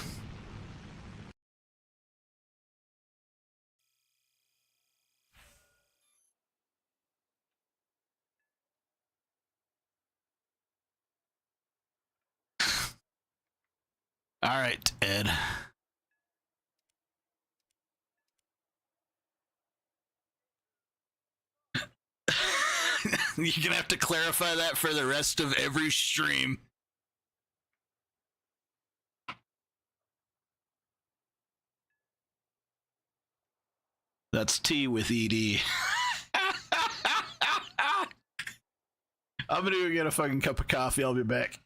All right, Ed. You're gonna have to clarify that for the rest of every stream. That's T with ED. I'm gonna go get a fucking cup of coffee. I'll be back.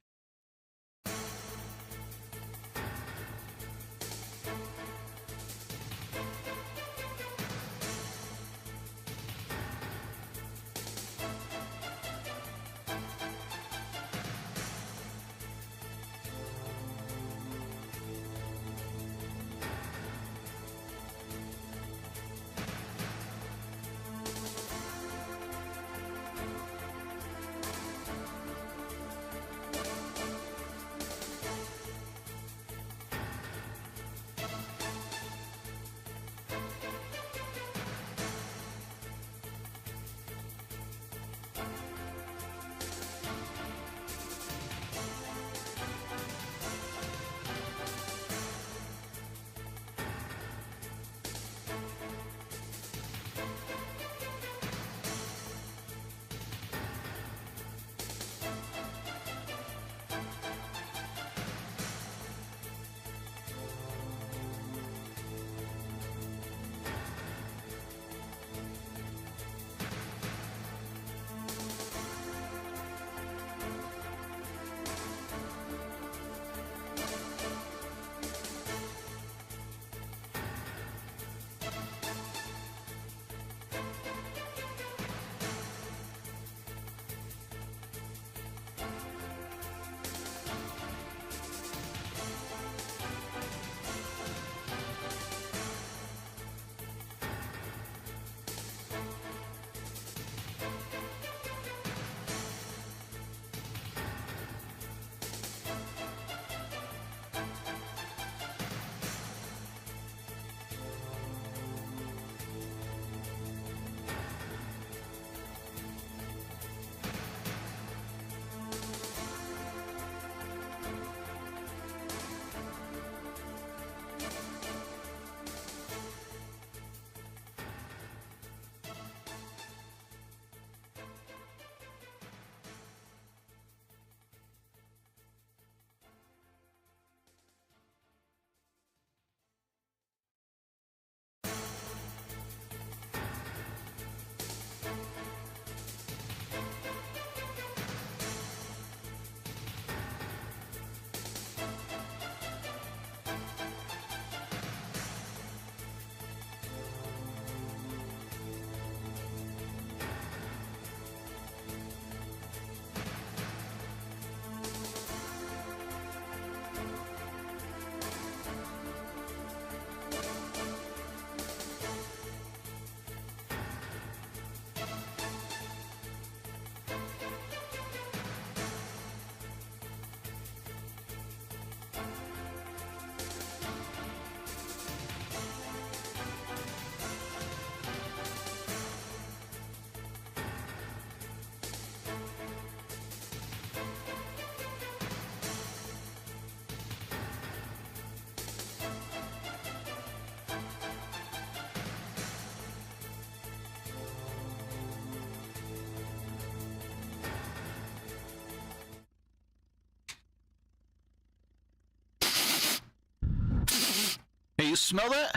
you smell that?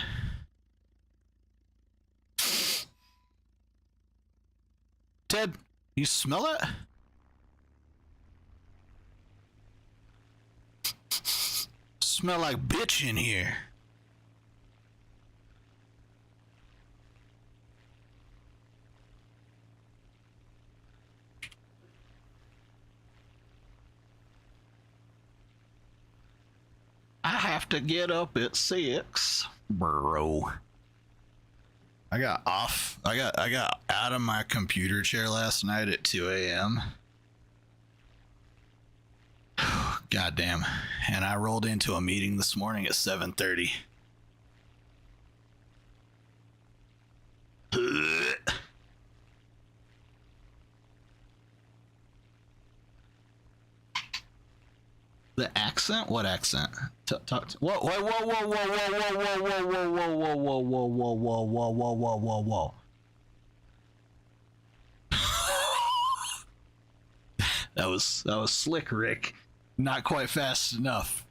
Ted, you smell it? Smell like bitch in here. I have to get up at 6, bro. I got out of my computer chair last night at 2 a.m. Goddamn. And I rolled into a meeting this morning at 7:30. The accent? What accent? Talk to, whoa, whoa, whoa, whoa, whoa, whoa, whoa, whoa, whoa, whoa, whoa, whoa, whoa, whoa, whoa, whoa, whoa, whoa, whoa. That was slick, Rick. Not quite fast enough.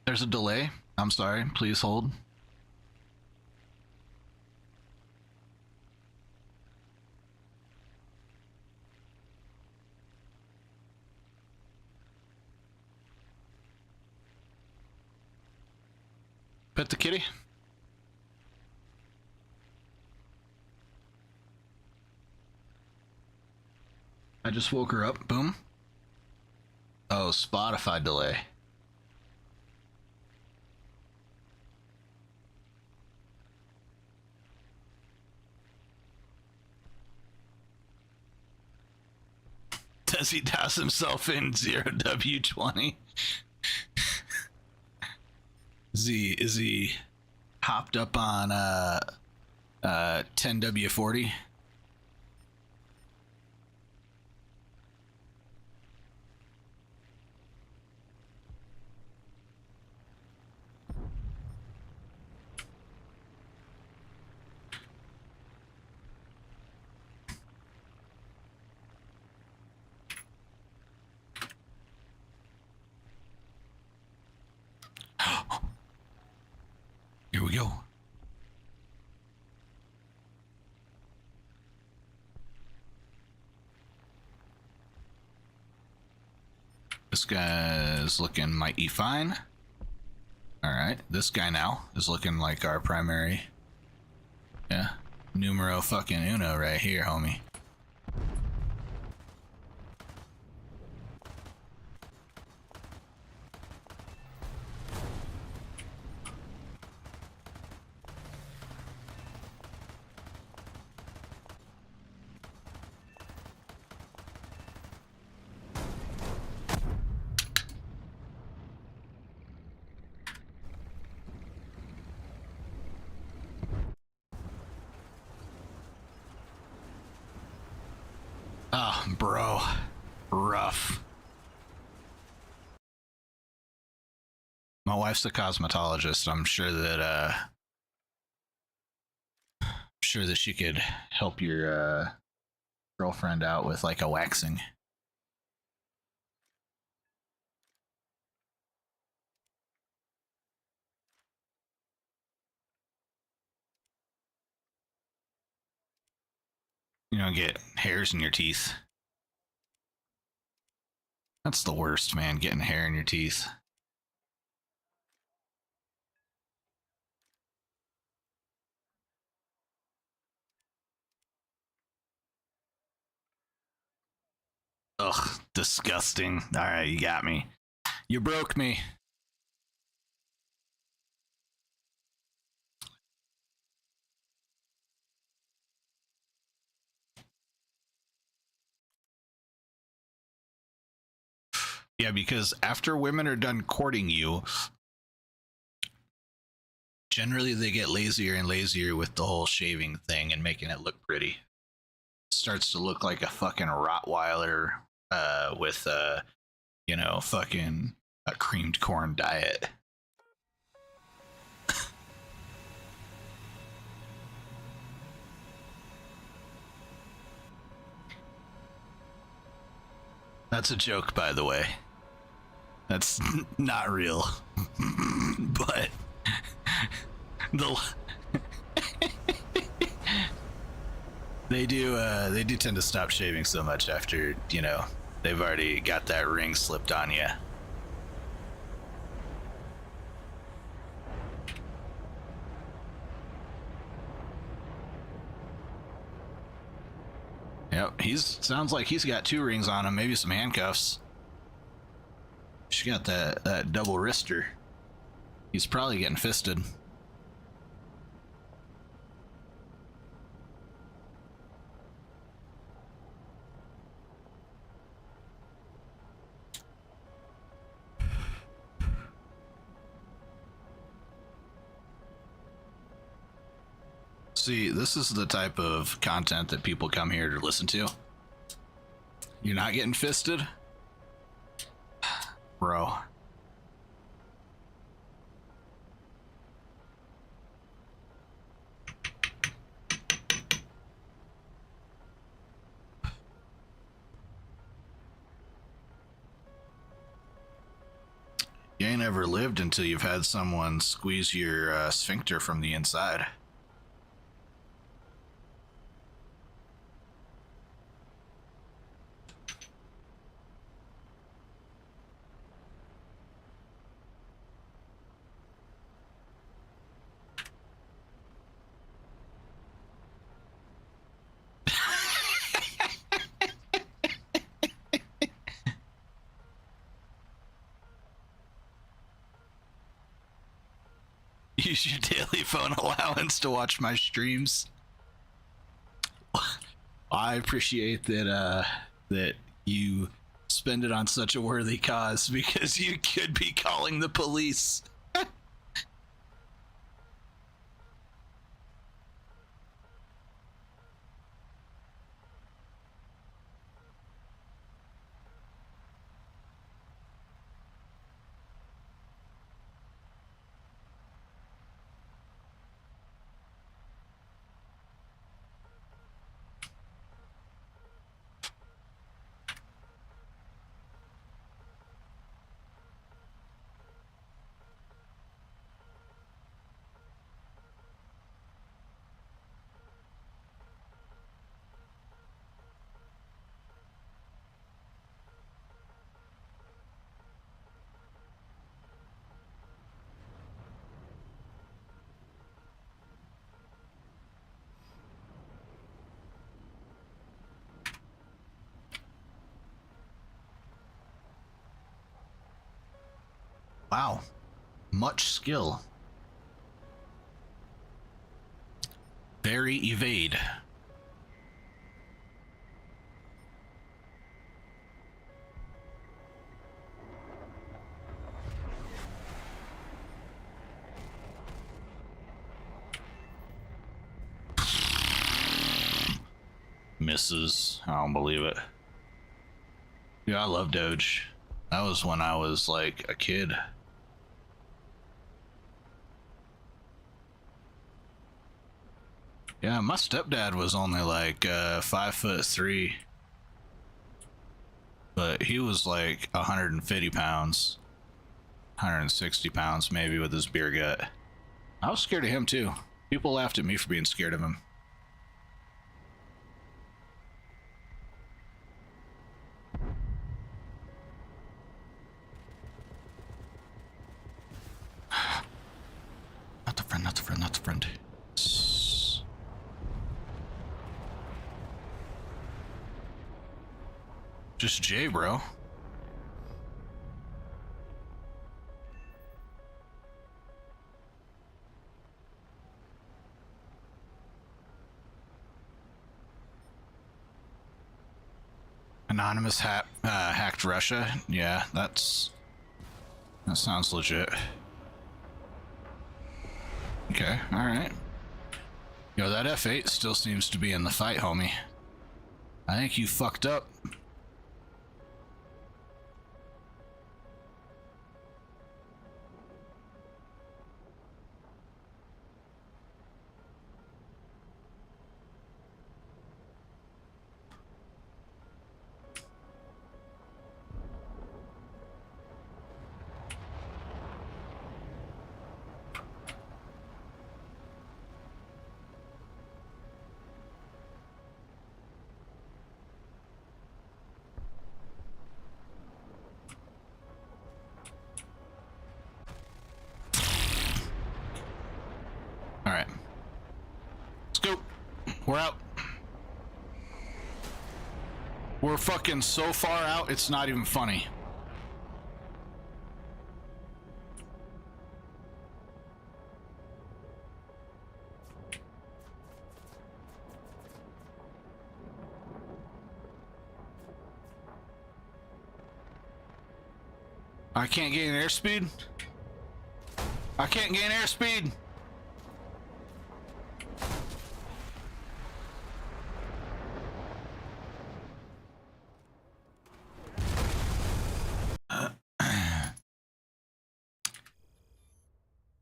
There's a delay. I'm sorry. Please hold. Pet the kitty. I just woke her up. Boom. Oh, Spotify delay. Does he douse himself in 0W20? Is he hopped up on 10W40? Here we go. This guy's looking mighty fine. Alright, this guy now is looking like our primary. Yeah, numero fucking uno right here, homie. Oh, bro. Rough. My wife's a cosmetologist. I'm sure that she could help your girlfriend out with like a waxing. You don't get hairs in your teeth. That's the worst, man, getting hair in your teeth. Ugh, disgusting. All right, you got me. You broke me. Yeah, because after women are done courting you, generally they get lazier and lazier with the whole shaving thing and making it look pretty. It starts to look like a fucking Rottweiler with fucking a creamed corn diet. That's a joke, by the way. That's not real. But the they do tend to stop shaving so much after, they've already got that ring slipped on you. Yep, sounds like he's got 2 rings on him, maybe some handcuffs. She got that double wrister. He's probably getting fisted. See, this is the type of content that people come here to listen to. You're not getting fisted? Bro. You ain't ever lived until you've had someone squeeze your sphincter from the inside. Use your daily phone allowance to watch my streams. I appreciate that you spend it on such a worthy cause, because you could be calling the police. Wow. Much skill. Very evade. Misses. I don't believe it. Yeah, I love Doge. That was when I was like a kid. Yeah, my stepdad was only like 5'3", but he was like 150 pounds, 160 pounds maybe with his beer gut. I was scared of him too. People laughed at me for being scared of him. Not the friend, not the friend, not the friend. Just Jay, bro. Anonymous hacked Russia. Yeah, that sounds legit. Okay, all right. Yo, that F8 still seems to be in the fight, homie. I think you fucked up. All right. Let's go. We're out. We're fucking so far out, it's not even funny. I can't gain airspeed. I can't gain airspeed.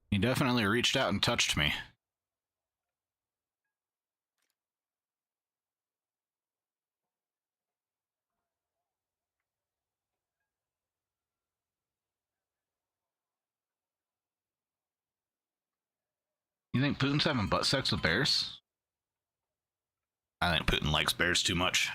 He definitely reached out and touched me. You think Putin's having butt sex with bears? I think Putin likes bears too much.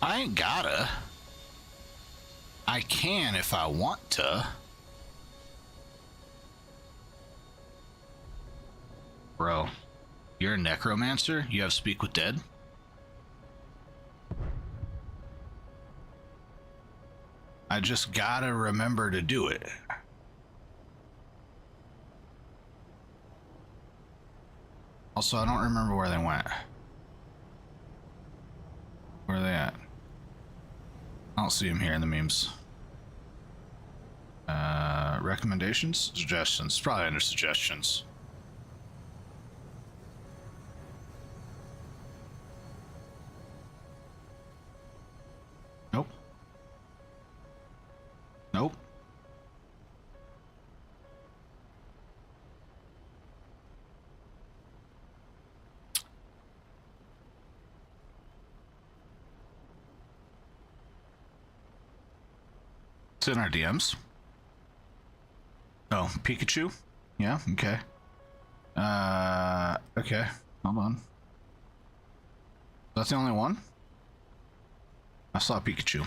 I ain't gotta. I can if I want to. Bro, you're a necromancer? You have speak with dead? I just gotta remember to do it. Also, I don't remember where they went. Where are they at? I don't see them here in the memes. Recommendations? Suggestions. Probably under suggestions. Nope. Nope. It's in our DMs. Oh, Pikachu? Yeah, okay. Okay. Hold on. That's the only one? I saw Pikachu.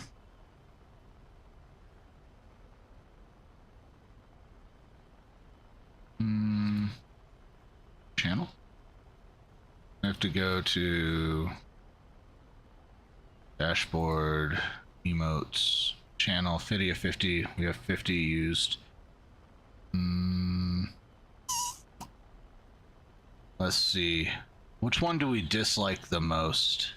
Channel? I have to go to dashboard, emotes, channel, Fidia 50. We have 50 used. Let's see. Which one do we dislike the most?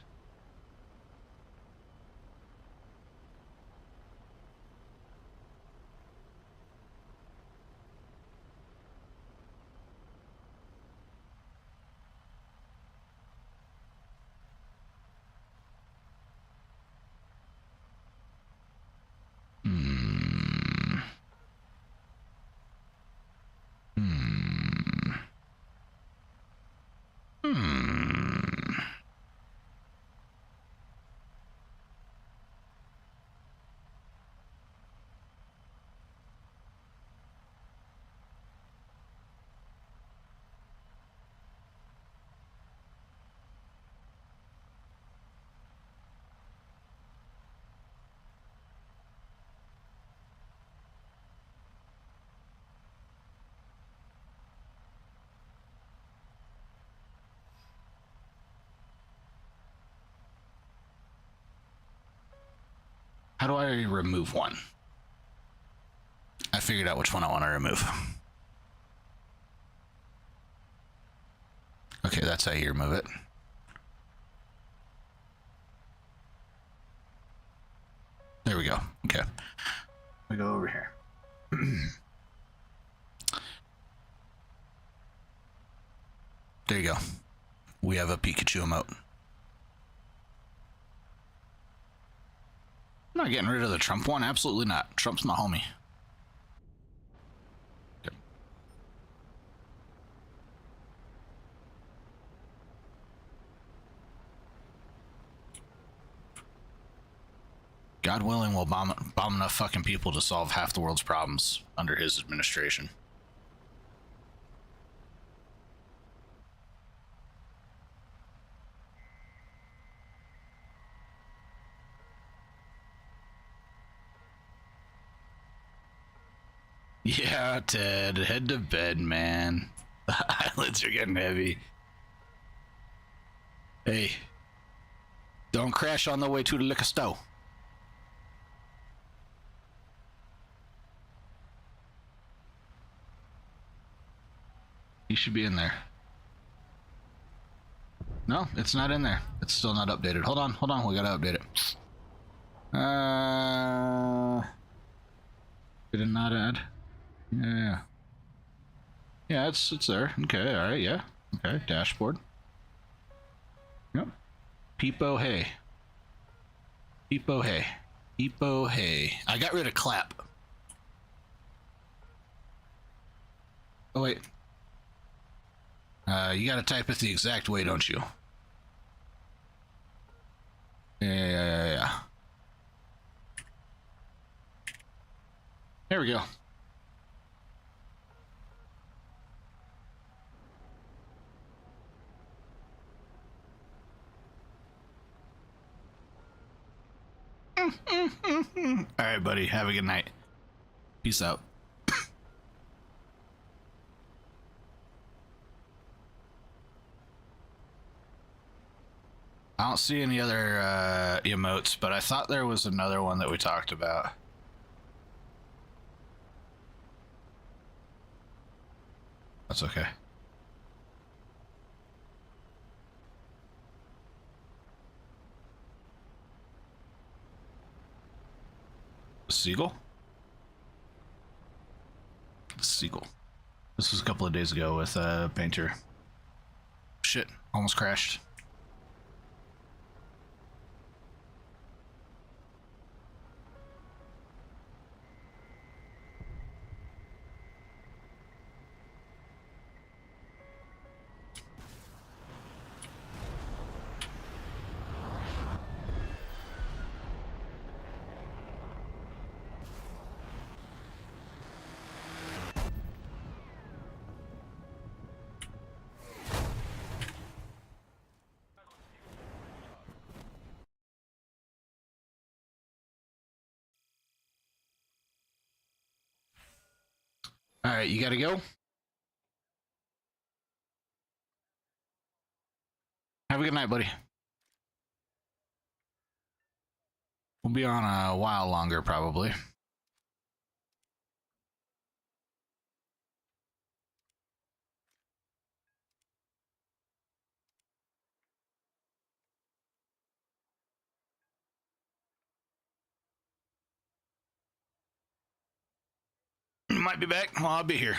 How do I remove one? I figured out which one I want to remove. Okay, that's how you remove it. There we go. Okay. We go over here. There you go. We have a Pikachu emote. I'm not getting rid of the Trump one. Absolutely not. Trump's my homie. Okay. God willing, we'll bomb enough fucking people to solve half the world's problems under his administration. Yeah, Ted, head to bed, man. The eyelids are getting heavy. Hey, don't crash on the way to the liquor store. He should be in there. No, it's not in there. It's still not updated. Hold on, we gotta update it. Did it not add? Yeah. Yeah, it's there. Okay, alright, yeah. Okay, dashboard. Yep. Peepo hey. Peepo hey. Peepo hey. I got rid of clap. Oh wait. You gotta type it the exact way, don't you? Yeah. There we go. All right, buddy. Have a good night. Peace out. I don't see any other emotes, but I thought there was another one that we talked about. That's okay. Seagull? Seagull. This was a couple of days ago with Painter. Shit, almost crashed. All right, you gotta go. Have a good night, buddy. We'll be on a while longer, probably. Might be back. Well, I'll be here.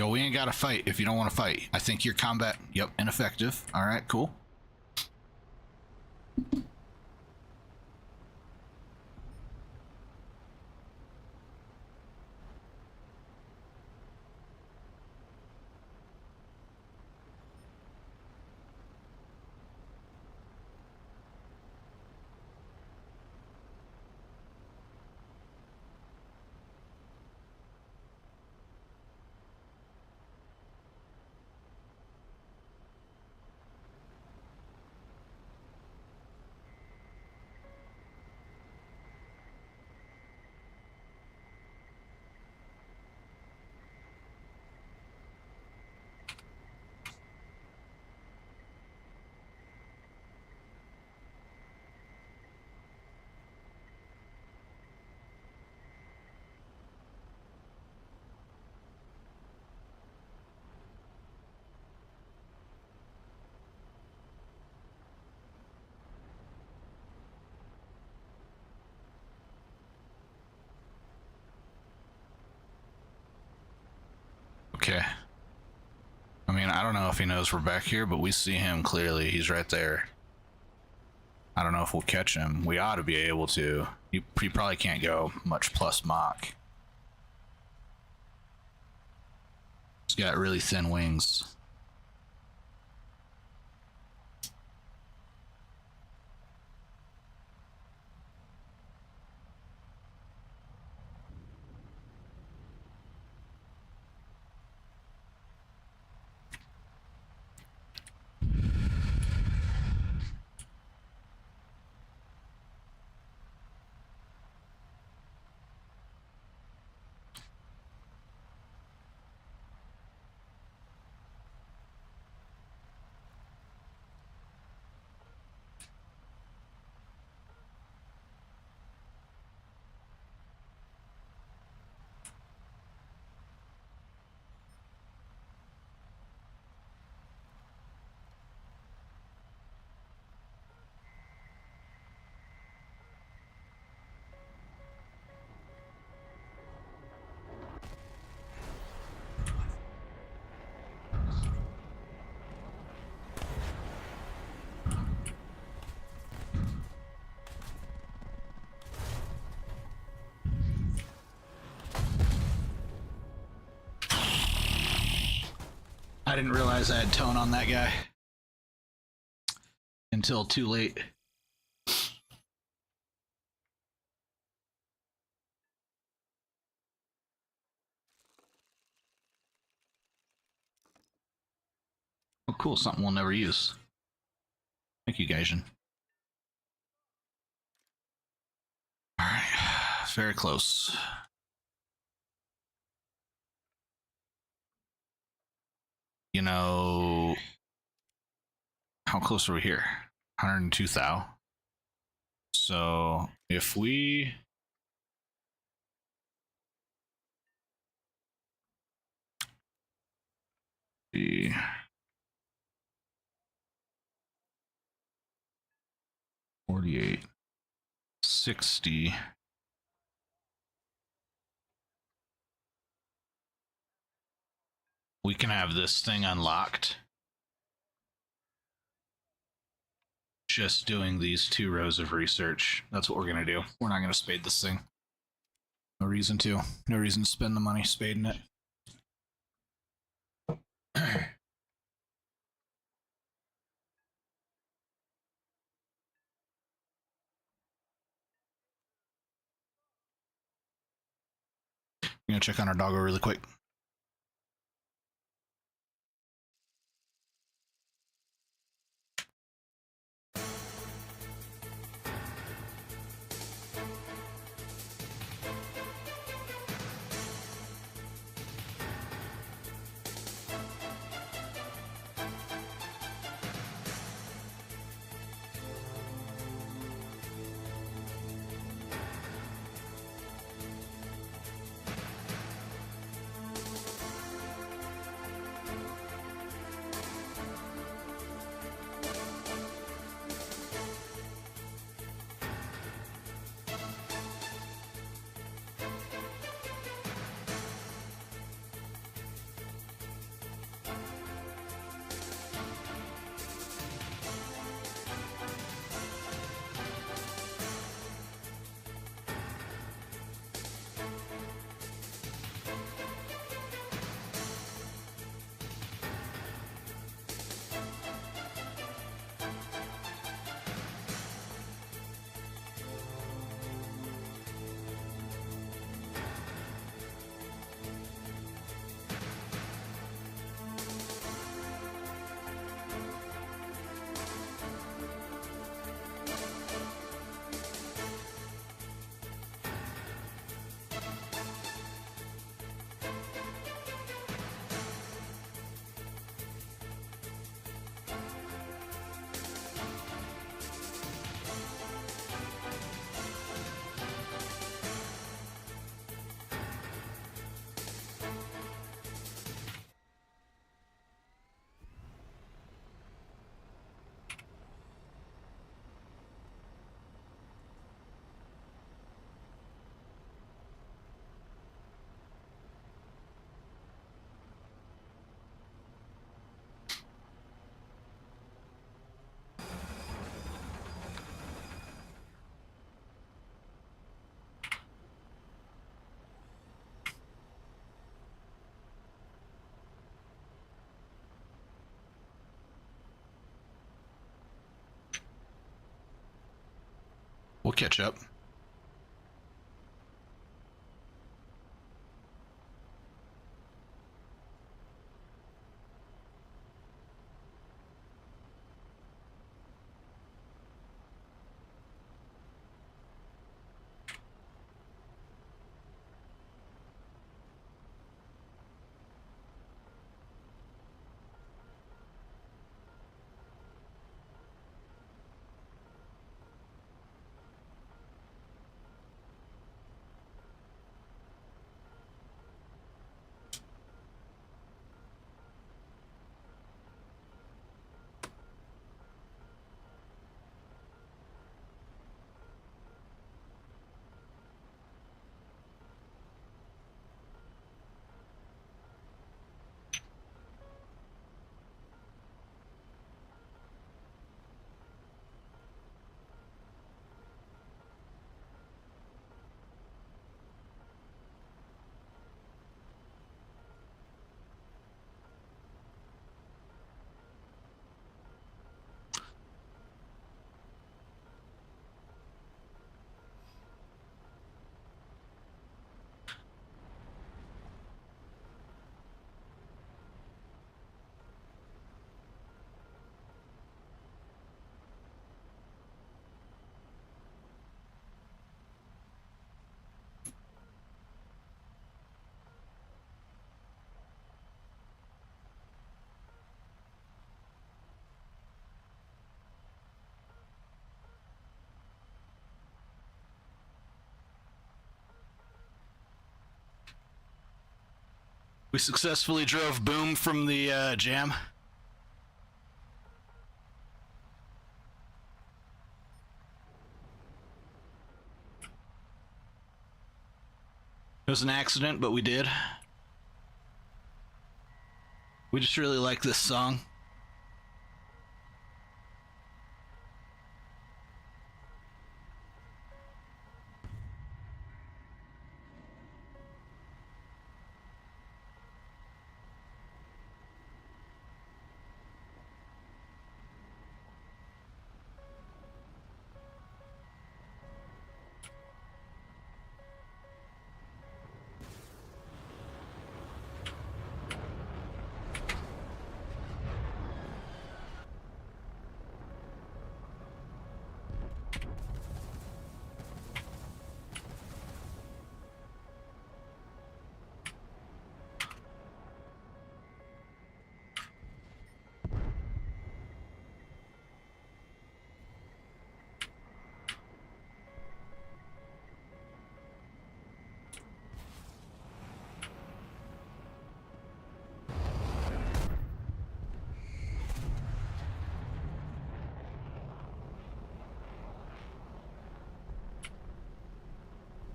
Yo, we ain't gotta fight if you don't want to fight. I think your combat, yep, ineffective. All right, cool. Okay. I mean, I don't know if he knows we're back here, but we see him clearly. He's right there. I don't know if we'll catch him. We ought to be able to. He probably can't go much plus Mach. He's got really thin wings. I didn't realize I had tone on that guy until too late. Oh, cool. Something we'll never use. Thank you, Gaijin. All right. Very close. You know, how close are we here? 102 thou. So if we see 48, 60, we can have this thing unlocked. Just doing these 2 rows of research. That's what we're gonna do. We're not gonna spade this thing. No reason to. No reason to spend the money spading it. I'm gonna check on our doggo really quick. catch up. We successfully drove Boom from the jam. It was an accident, but we did. We just really like this song.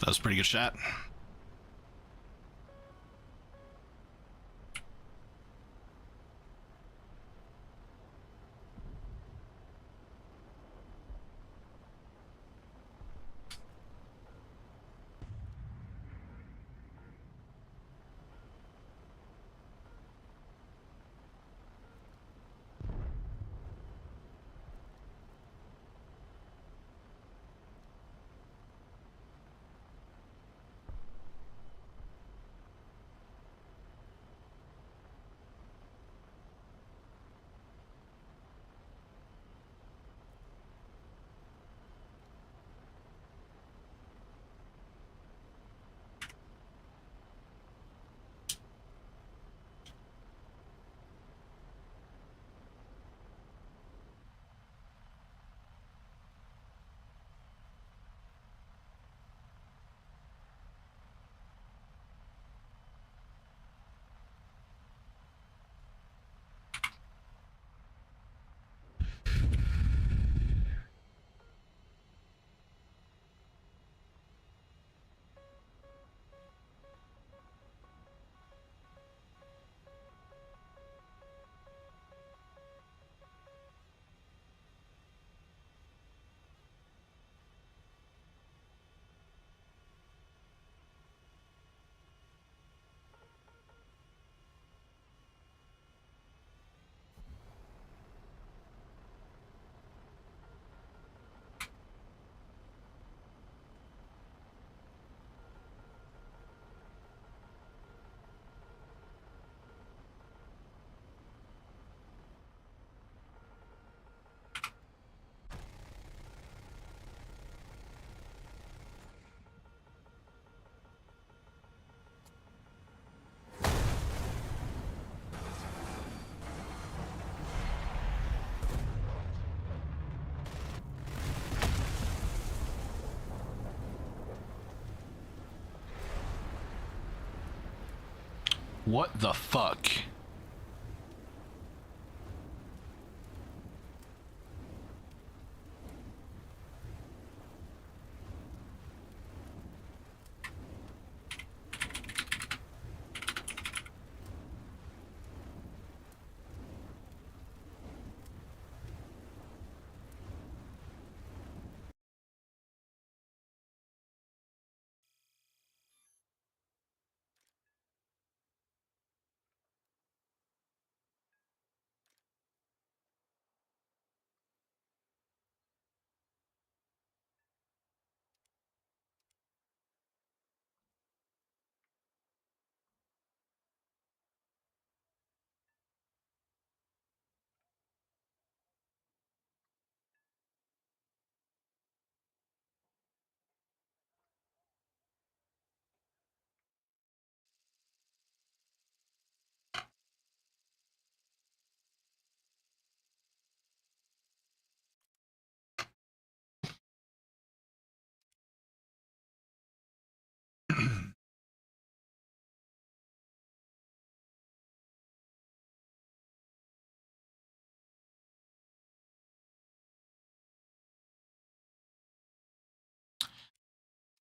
That was a pretty good shot. What the fuck?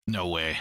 No way.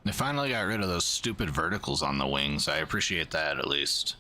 They finally got rid of those stupid verticals on the wings. I appreciate that, at least.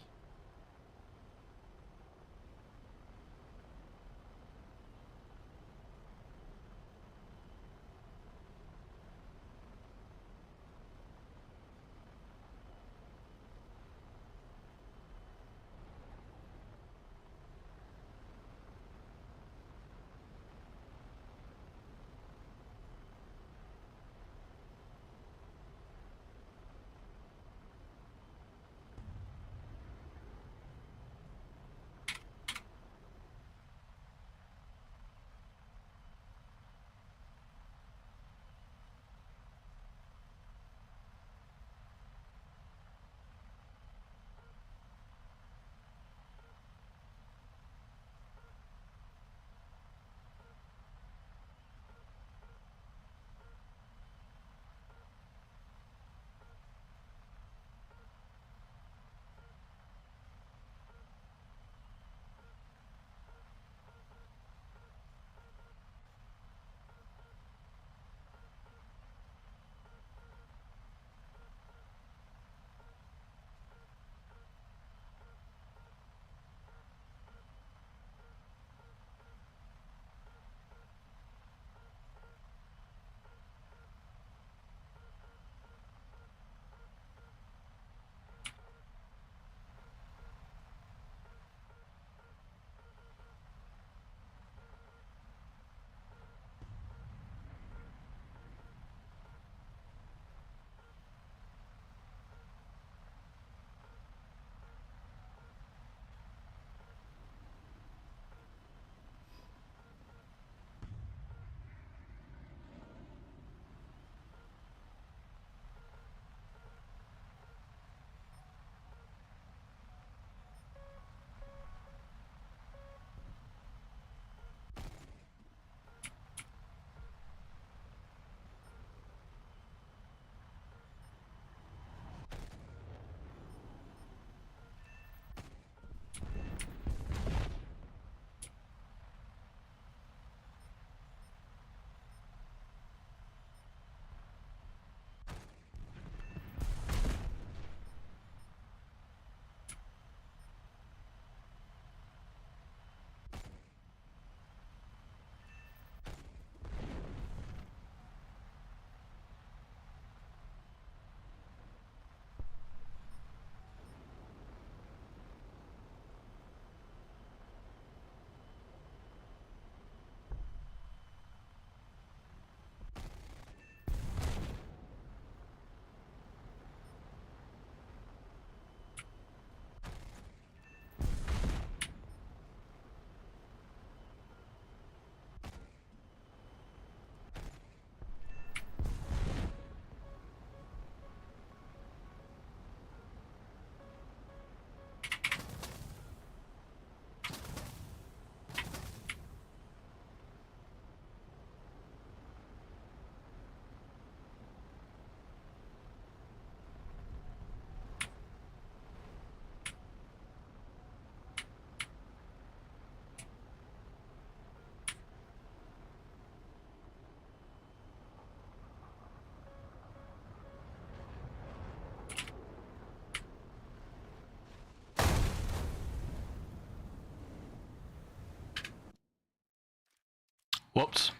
Whoops.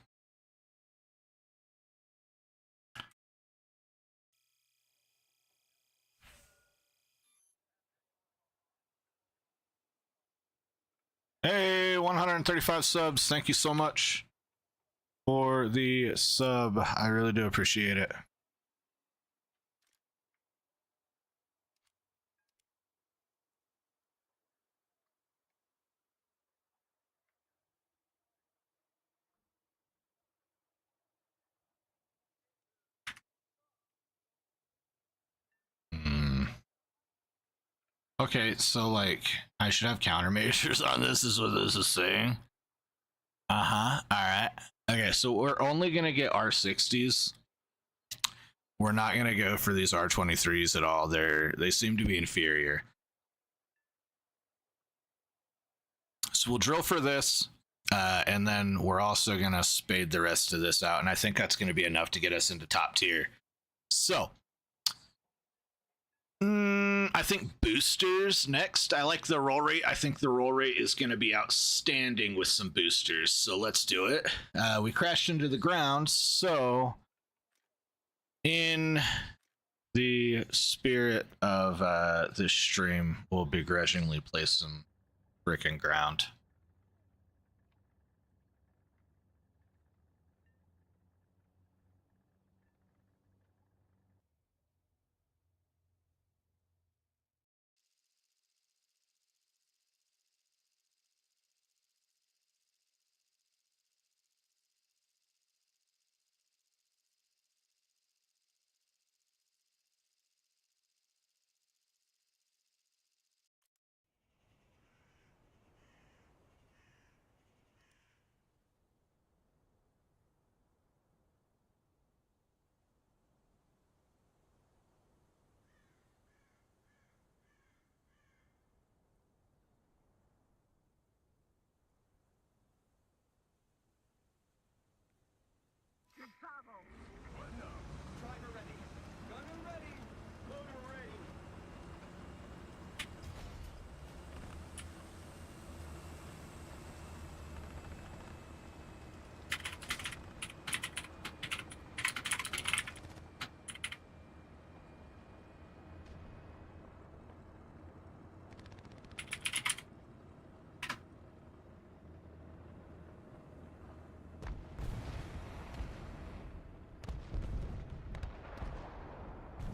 Hey, 135 subs. Thank you so much for the sub. I really do appreciate it. Okay, so like I should have countermeasures on this, is what this is saying. Uh-huh. Alright. Okay, so we're only gonna get R60s. We're not gonna go for these R23s at all. They seem to be inferior. So we'll drill for this, and then we're also gonna spade the rest of this out, and I think that's gonna be enough to get us into top tier. So I think boosters next. I like the roll rate. I think the roll rate is going to be outstanding with some boosters. So let's do it. We crashed into the ground. So in the spirit of this stream, we'll begrudgingly place some frickin' ground.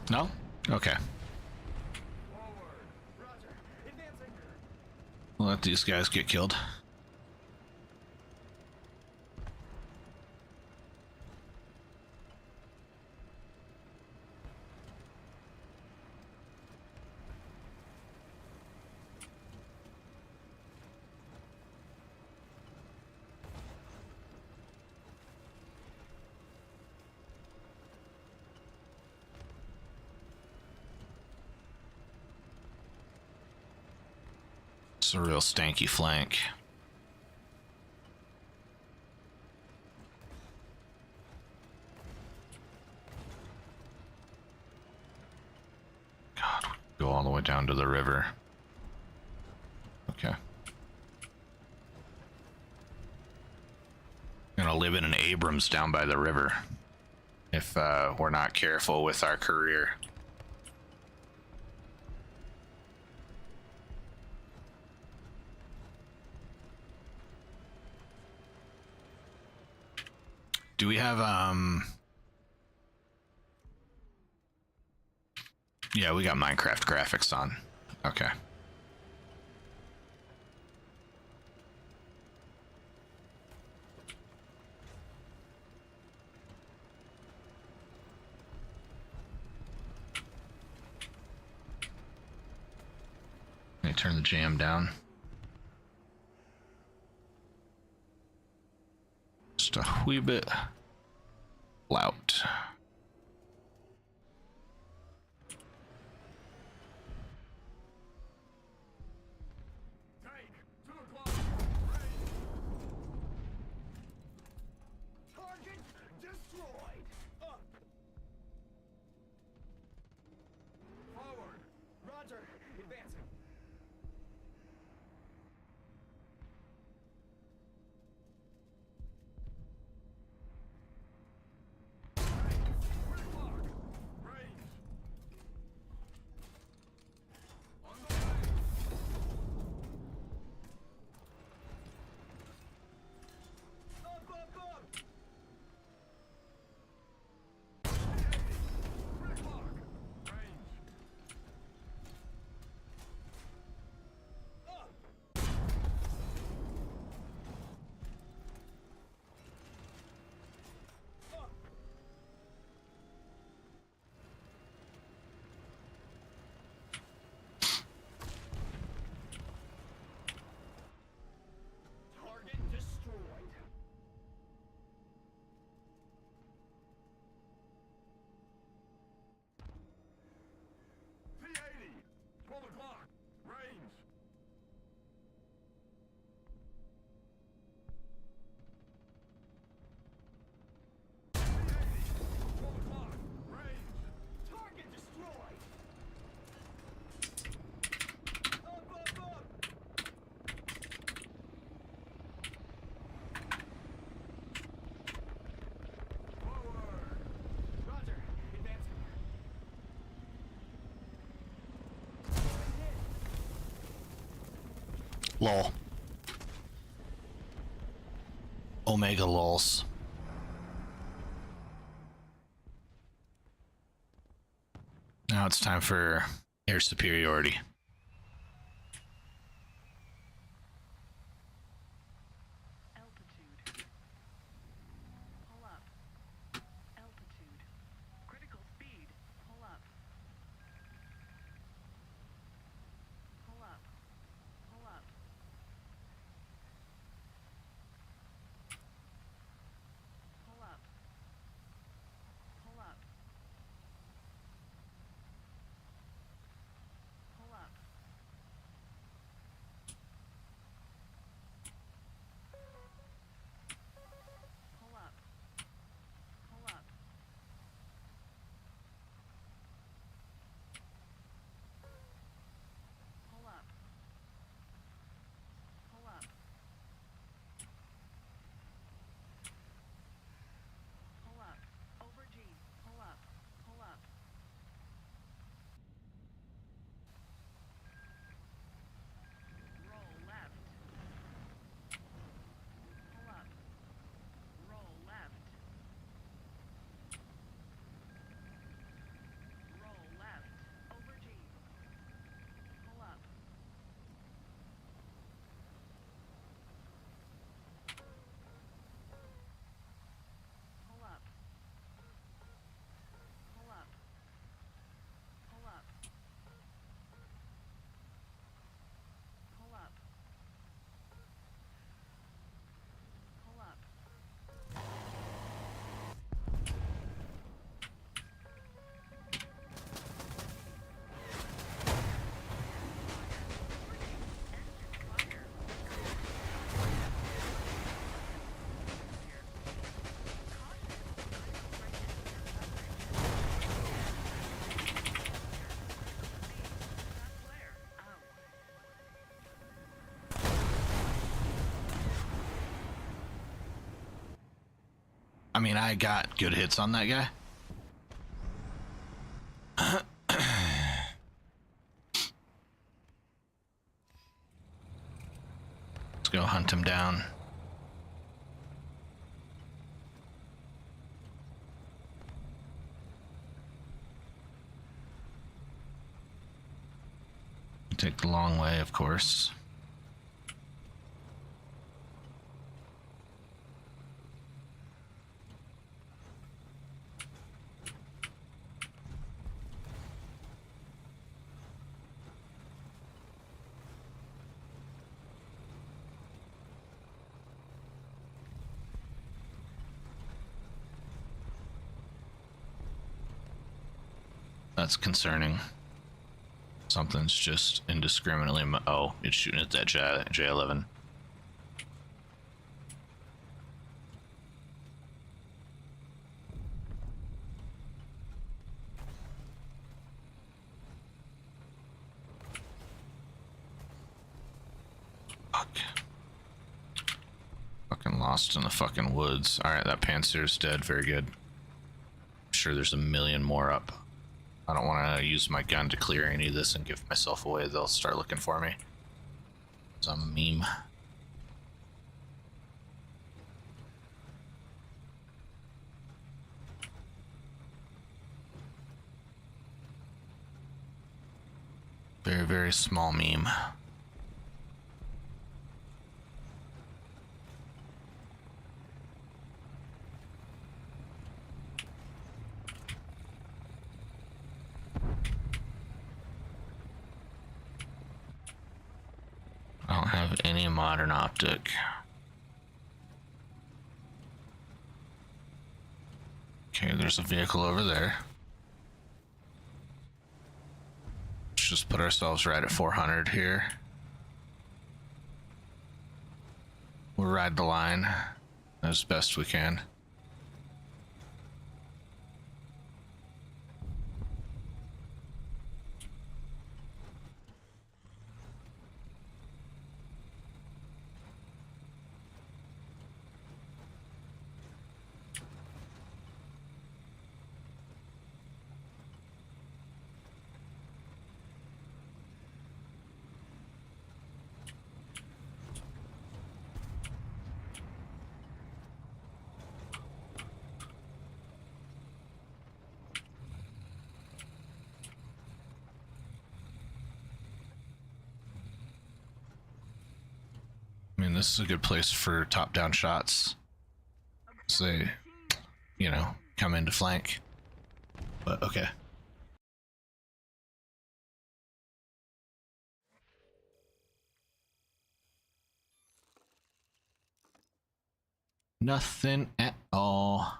No? Okay. We'll let these guys get killed. It's a real stanky flank. God, go all the way down to the river. Okay. Gonna live in an Abrams down by the river if we're not careful with our career. Do we have yeah, we got Minecraft graphics on. Okay. Let me turn the jam down. Just a wee bit loud. Pull the clock. Range. Pull the clock. Range. Target destroyed. Up. Forward. Roger. Advancing. Lol. Omega lols. Now it's time for air superiority. Altitude. Pull up. Altitude. Critical speed. Pull up. Pull up. Pull up. Pull up. Pull up. Pull up. Pull up. Pull up. Pull up. Pull up. Pull up. Over G. Pull up. Pull up. Roll left. Pull up. Roll left. Roll left. Over G. Pull up. Pull up. Pull up. Pull up. Pull up. Pull up. Fire. I mean, I got good hits on that guy. Let's go hunt him down. Take the long way, of course. That's concerning. Something's just indiscriminately. Oh, it's shooting at that J11. Fuck. Fucking lost in the fucking woods. Alright, that Panzer's dead. Very good. I'm sure there's a million more up. I don't want to use my gun to clear any of this and give myself away. They'll start looking for me. Some meme. Very, very small meme. I don't have any modern optic. Okay, there's a vehicle over there. just put ourselves right at 400 here. We'll ride the line as best we can. I mean, this is a good place for top-down shots. So they, you know, come into flank. But okay. Nothing at all.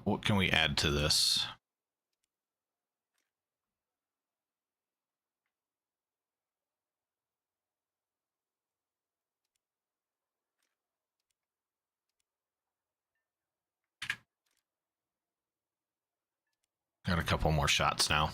What can we add to this? Got a couple more shots now.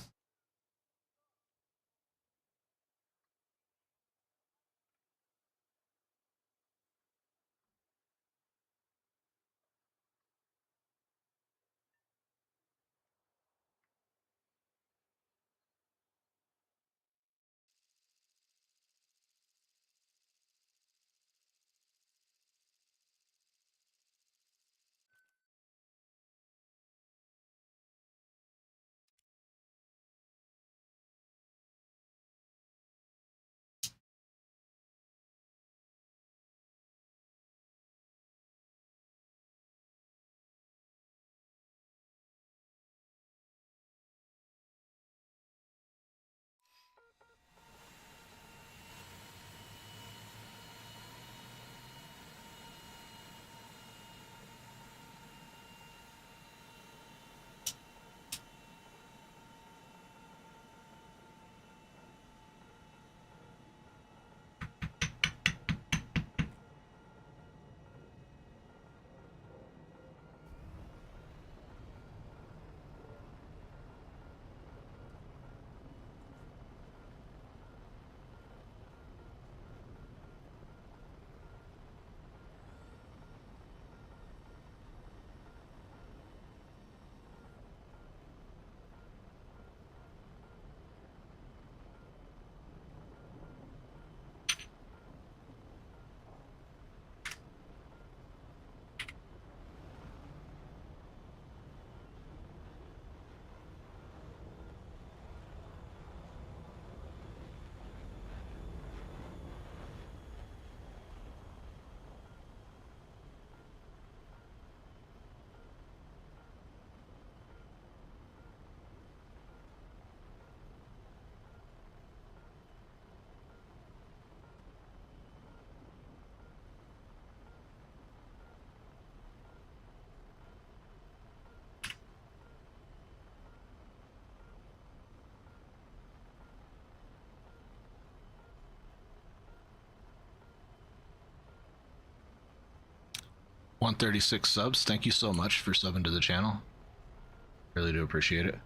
$136 subs. Thank you so much for subbing to the channel. Really do appreciate it.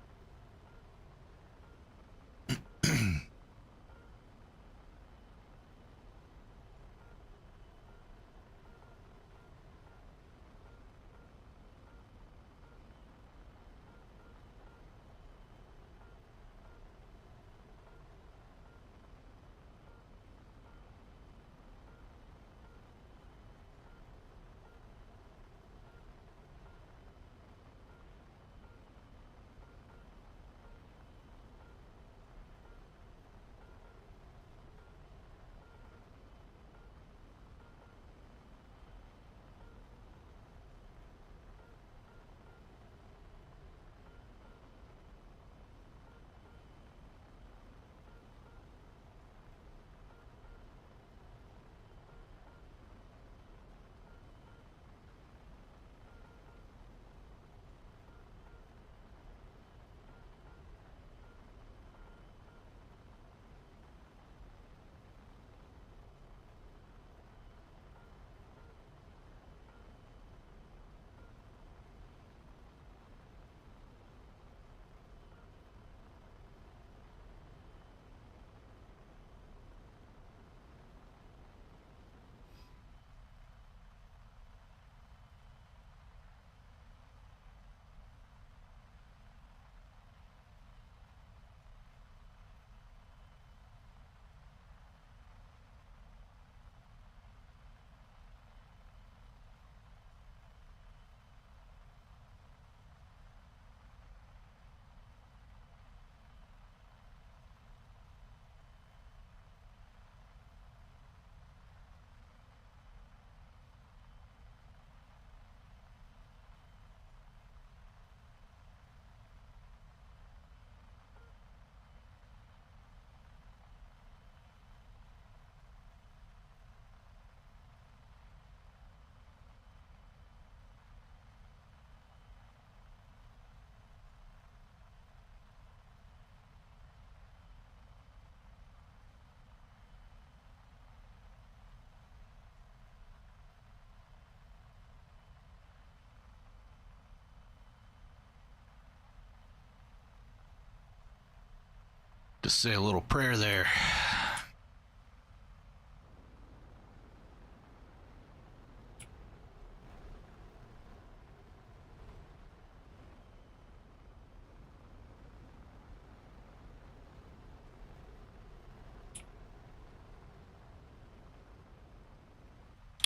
Just say a little prayer there.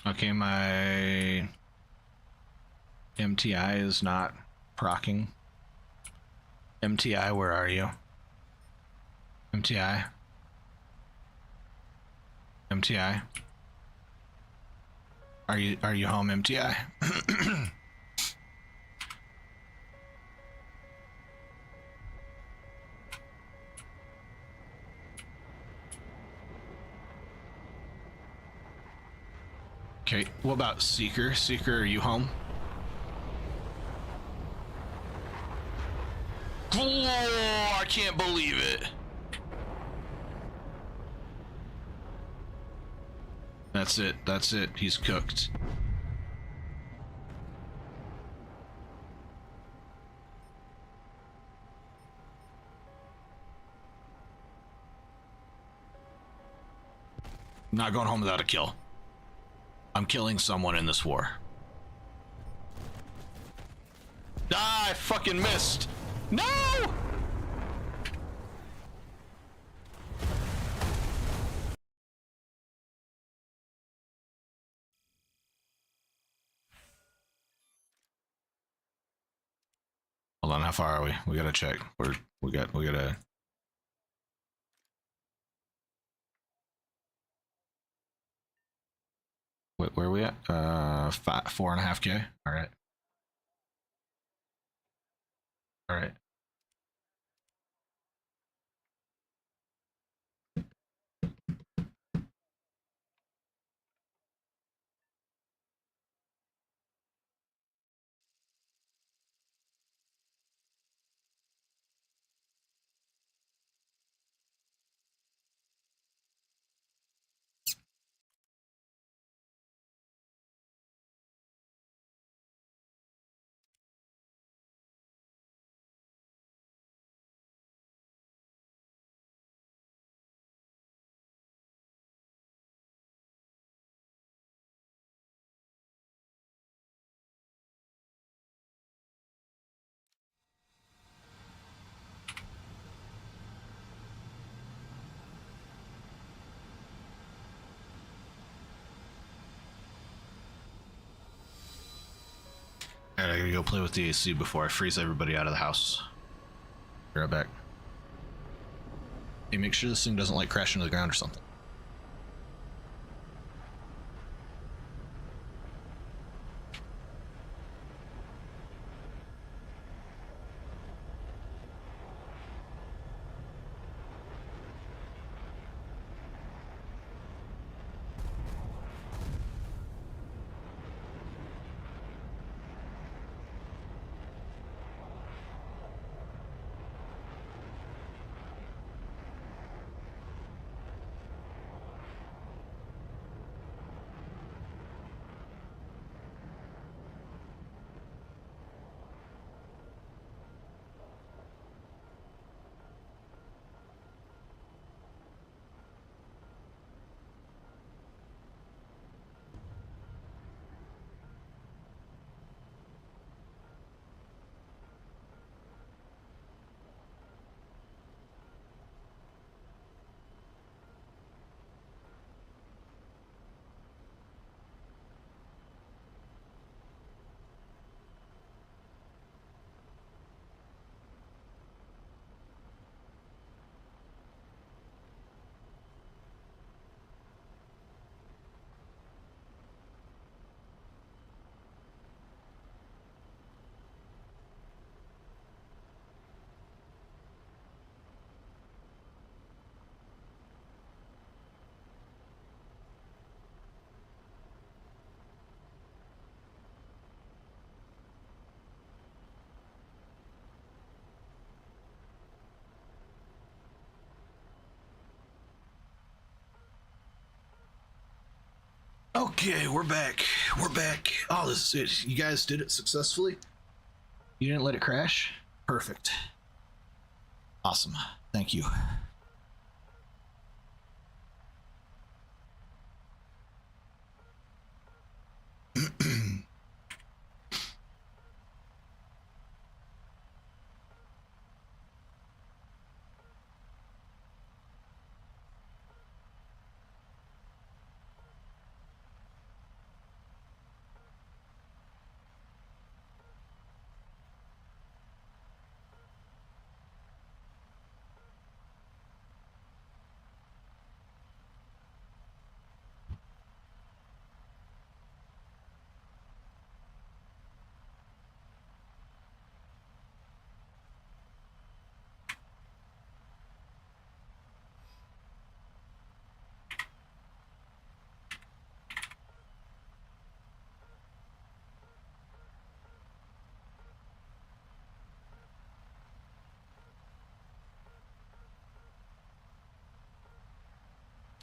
Okay, my MTI is not procking. MTI, where are you? MTI? MTI? Are you home, MTI? Okay, what about Seeker? Seeker, are you home? Oh, I can't believe it. That's it. That's it. He's cooked. I'm not going home without a kill. I'm killing someone in this war. Ah, I fucking missed. No! Hold on, how far are we? We gotta check. We gotta. Where are we at? 4.5K. All right. All right. All right, I gotta go play with the AC before I freeze everybody out of the house. Be right back. Hey, make sure this thing doesn't like crash into the ground or something. Okay, we're back. We're back. Oh, this is it. You guys did it successfully? You didn't let it crash? Perfect. Awesome. Thank you.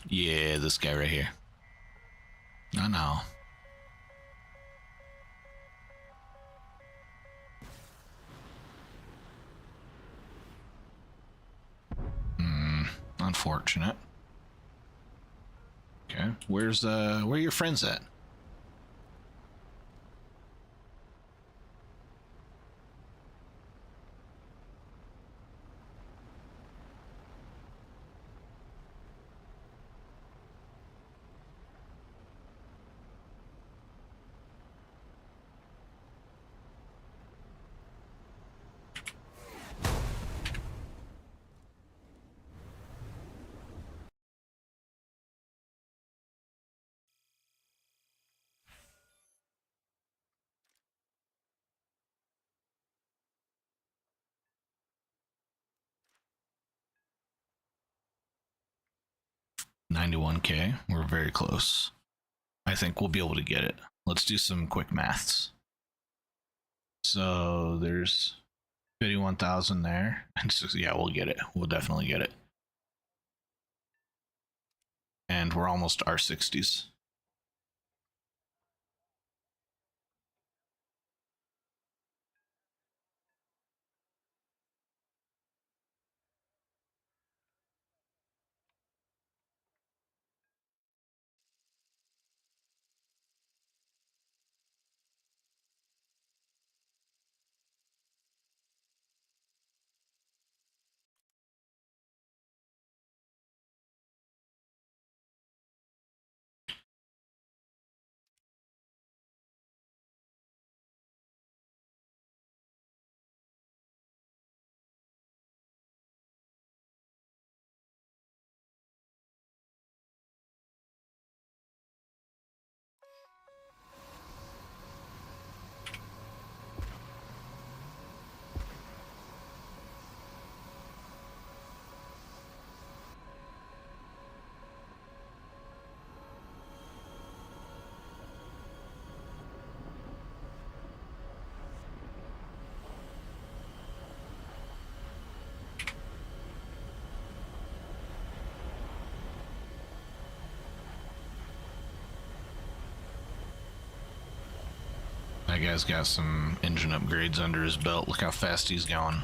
Yeah, this guy right here. I know. Unfortunate. Okay, where are your friends at? $91K. We're very close. I think we'll be able to get it. Let's do some quick maths. So there's 51,000 there. Yeah, we'll get it. We'll definitely get it. And we're almost R60s. That guy's got some engine upgrades under his belt. Look how fast he's going.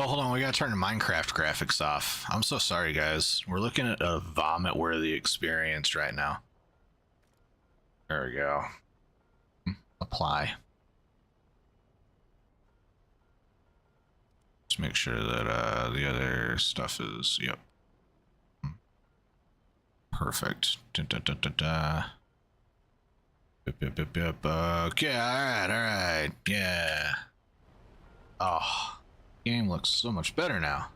Oh, hold on. We gotta turn the Minecraft graphics off. I'm so sorry, guys. We're looking at a vomit-worthy experience right now. There we go. Apply. Just make sure that the other stuff is, yep. Perfect. Da, da, da, da, da. Yep, yep, yep, yep. Okay, alright. Yeah. Oh, game looks so much better now.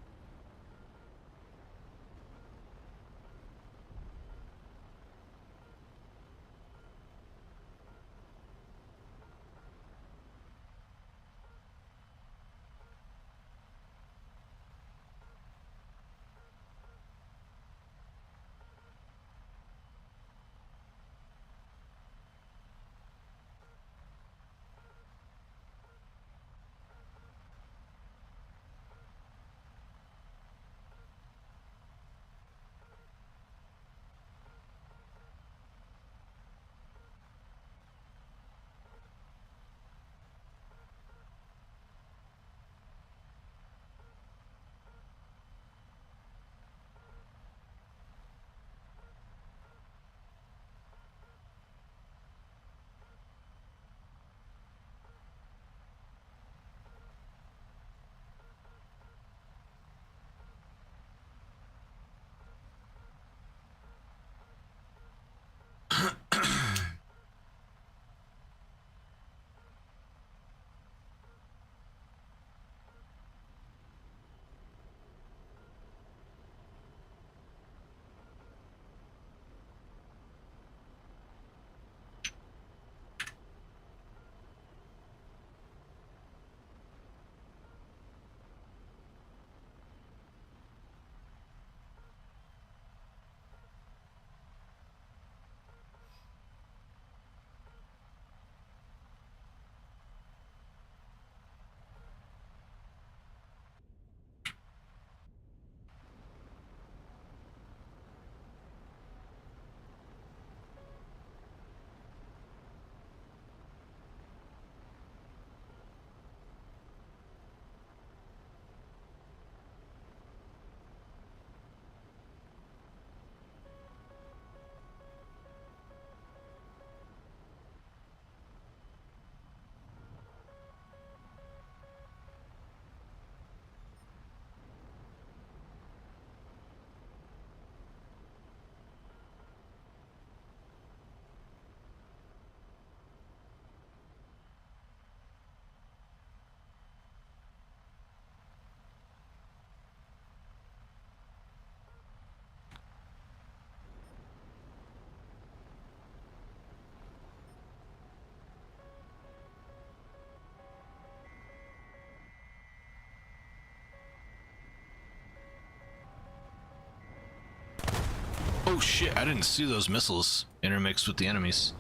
Oh shit, I didn't see those missiles intermixed with the enemies.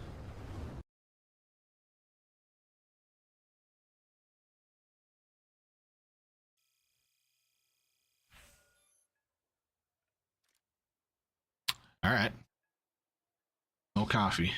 Alright. No coffee.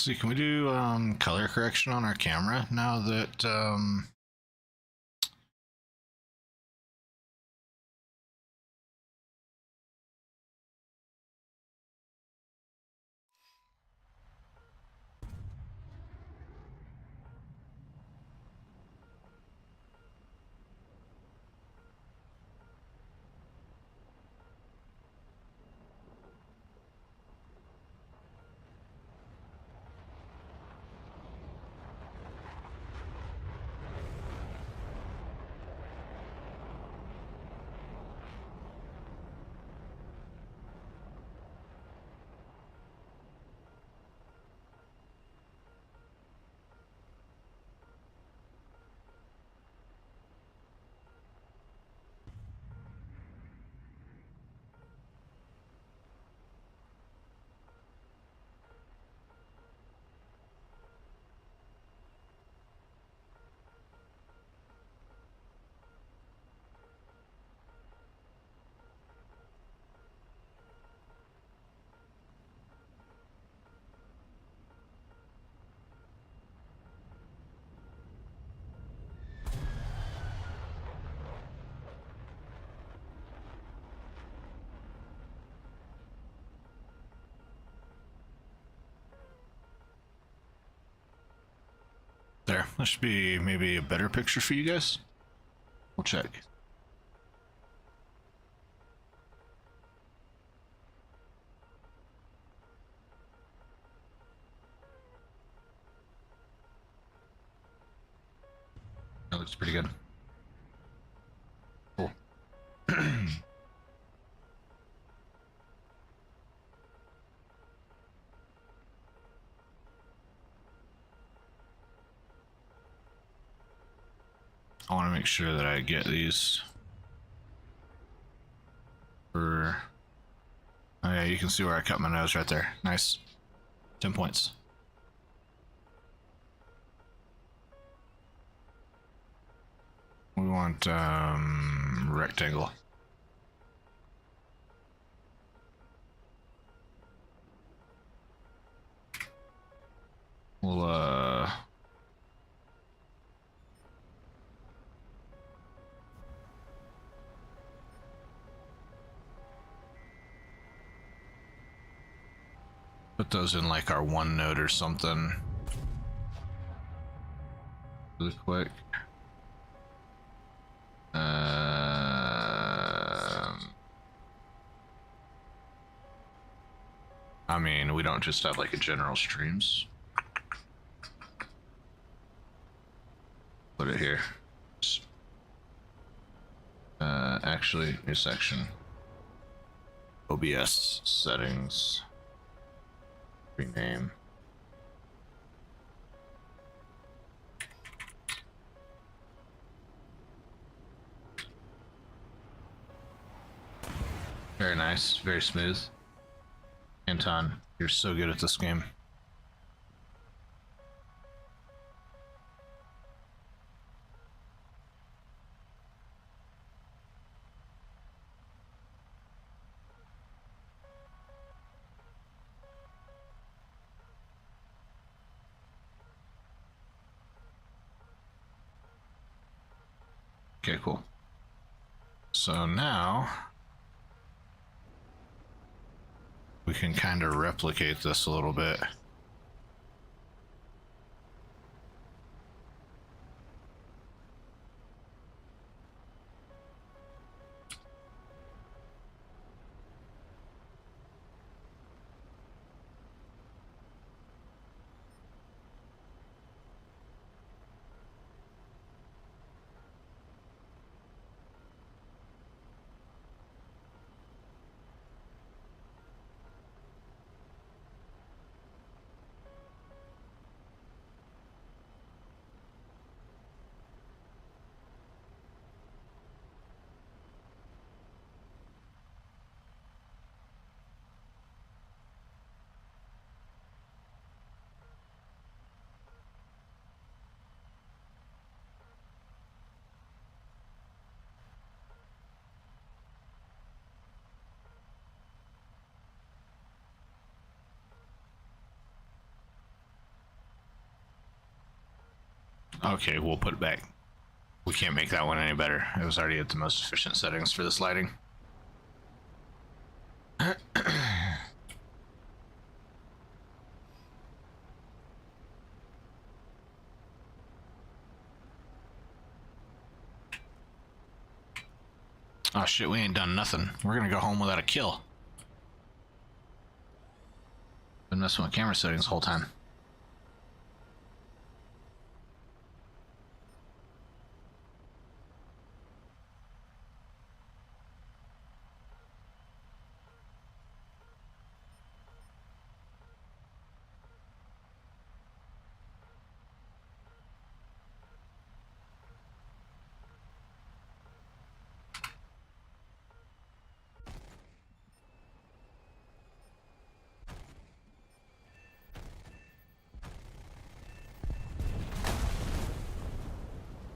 Actually, can we do color correction on our camera now that there? That should be maybe a better picture for you guys. We'll check. That looks pretty good. Cool. I want to make sure that I get these for... Oh yeah, you can see where I cut my nose right there. Nice. 10 points. We want rectangle. We'll put those in like our one note or something. Really quick. I mean, we don't just have like a general streams. Put it here. Actually, new section. OBS settings. Rename. Very nice, very smooth. Anton, you're so good at this game. Okay, cool. So now we can kind of replicate this a little bit. Okay, we'll put it back. We can't make that one any better. It was already at the most efficient settings for this lighting. Oh shit, we ain't done nothing. We're gonna go home without a kill. Been messing with camera settings the whole time.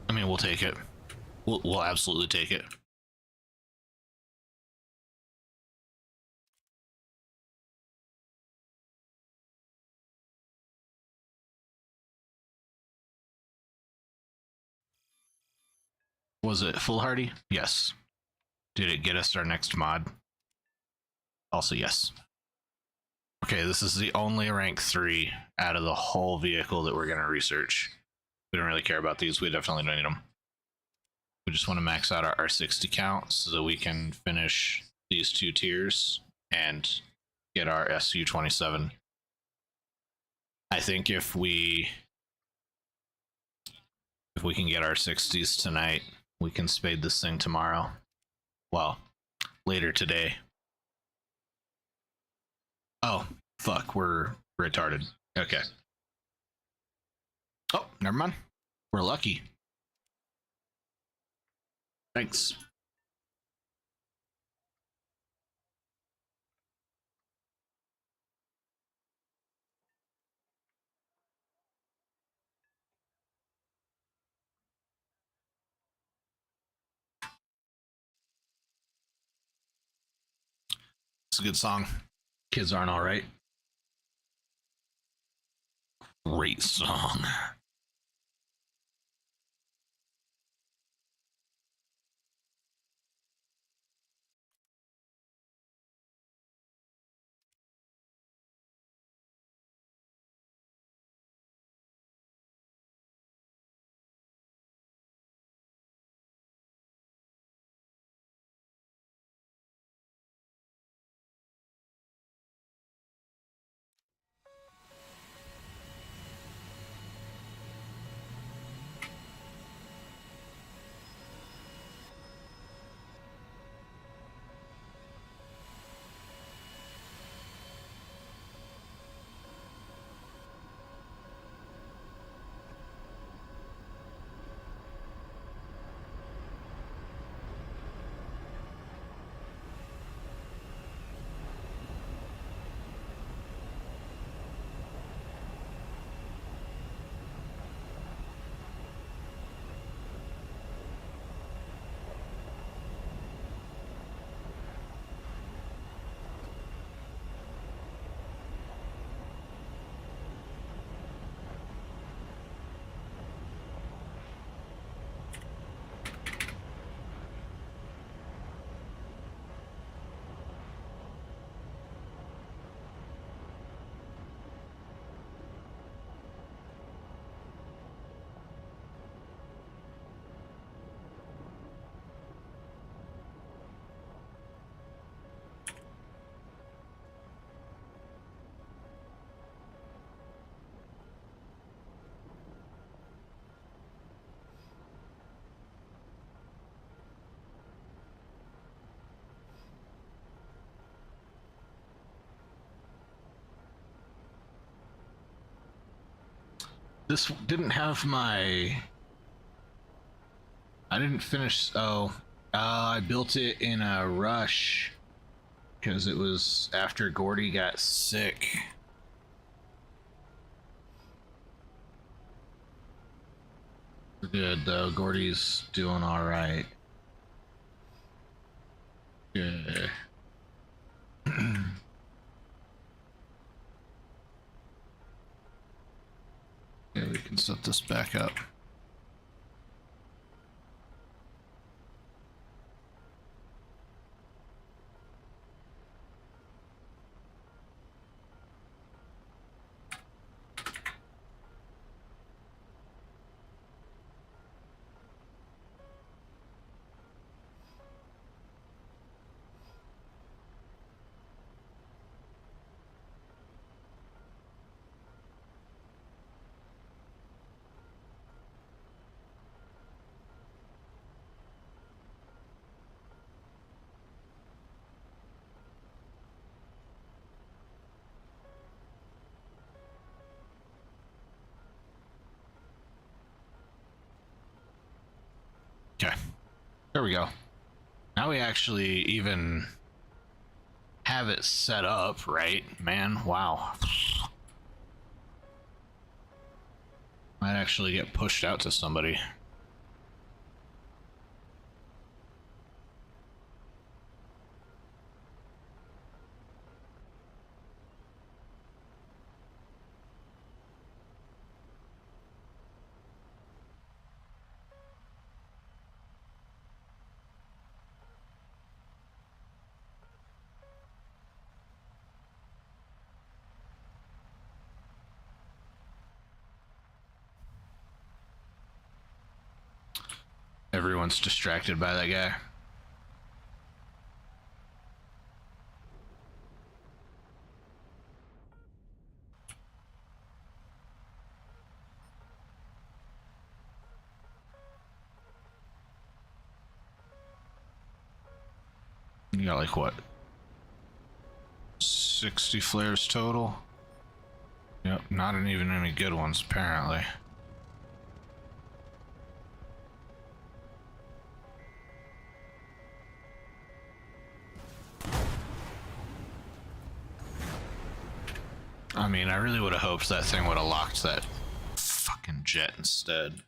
I mean, we'll take it. We'll absolutely take it. Was it foolhardy? Yes. Did it get us our next mod? Also, yes. Okay, this is the only rank 3 out of the whole vehicle that we're going to research. We don't really care about these. We definitely don't need them. We just want to max out our 60 count so that we can finish these 2 tiers and get our SU-27. I think if we can get our 60s tonight, we can spade this thing tomorrow. Well, later today. Oh, fuck, we're retarded. Okay. Oh, never mind. We're lucky. Thanks. It's a good song. Kids aren't all right. Great song. This didn't have my... I didn't finish... Oh. I built it in a rush. Because it was after Gordy got sick. We're good, though. Gordy's doing alright. Yeah. Yeah, we can set this back up. Okay, there we go. Now we actually even have it set up, right? Man, wow. Might actually get pushed out to somebody. Everyone's distracted by that guy. You got like what? 60 flares total? Yep, not even any good ones apparently. I mean, I really would have hoped that thing would have locked that fucking jet instead.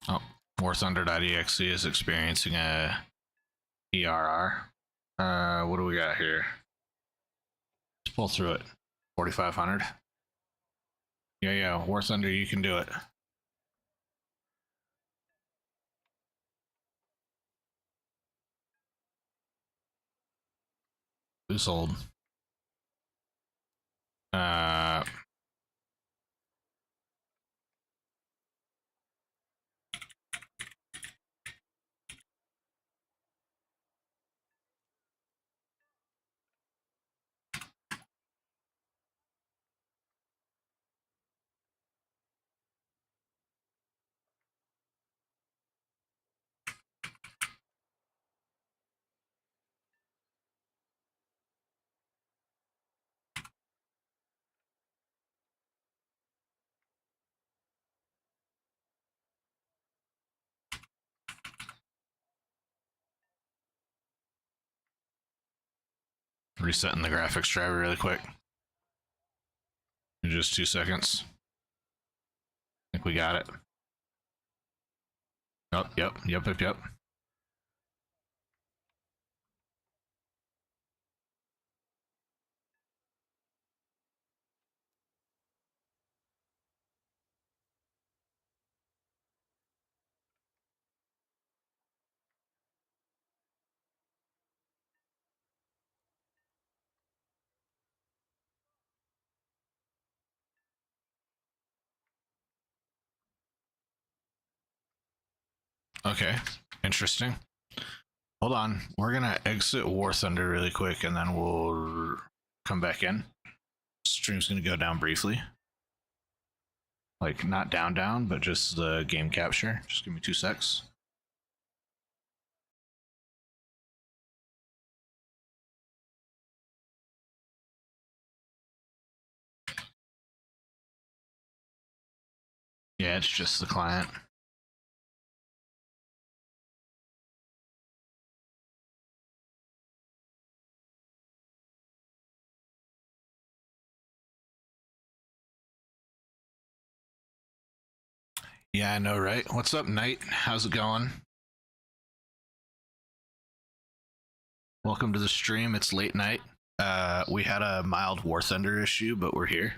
Oh, War Thunder.exe is experiencing a ERR. What do we got here? Let's pull through it. 4,500. Yeah, War Thunder, you can do it. Who's old? Uh, resetting the graphics driver really quick. In just 2 seconds. I think we got it. Oh, yep. Okay, interesting. Hold on, we're gonna exit War Thunder really quick and then we'll come back in. Stream's gonna go down briefly. Like, not down, but just the game capture. Just give me 2 secs. Yeah, it's just the client. Yeah, I know, right? What's up, Knight? How's it going? Welcome to the stream. It's late night. We had a mild War Thunder issue, but we're here.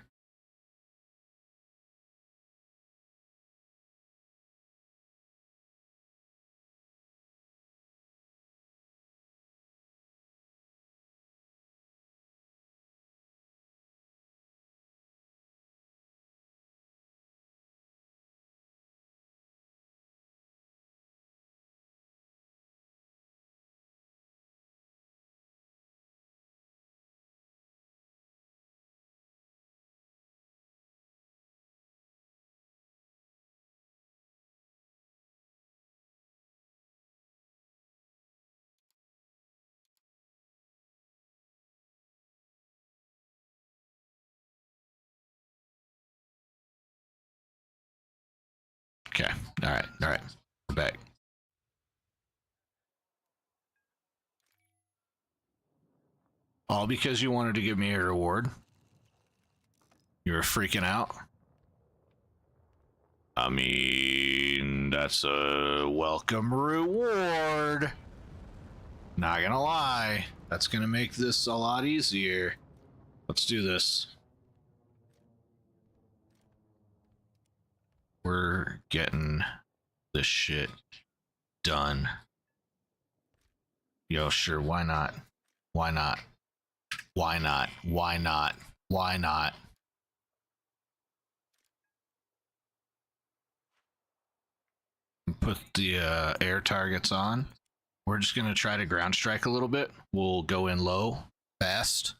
Okay. All right. All right. We're back. All because you wanted to give me a reward? You were freaking out? I mean, that's a welcome reward. Not gonna lie. That's gonna make this a lot easier. Let's do this. We're getting this shit done. Yo, sure, why not? Why not? Why not? Why not? Why not? Put the air targets on. We're just gonna try to ground strike a little bit. We'll go in low, fast.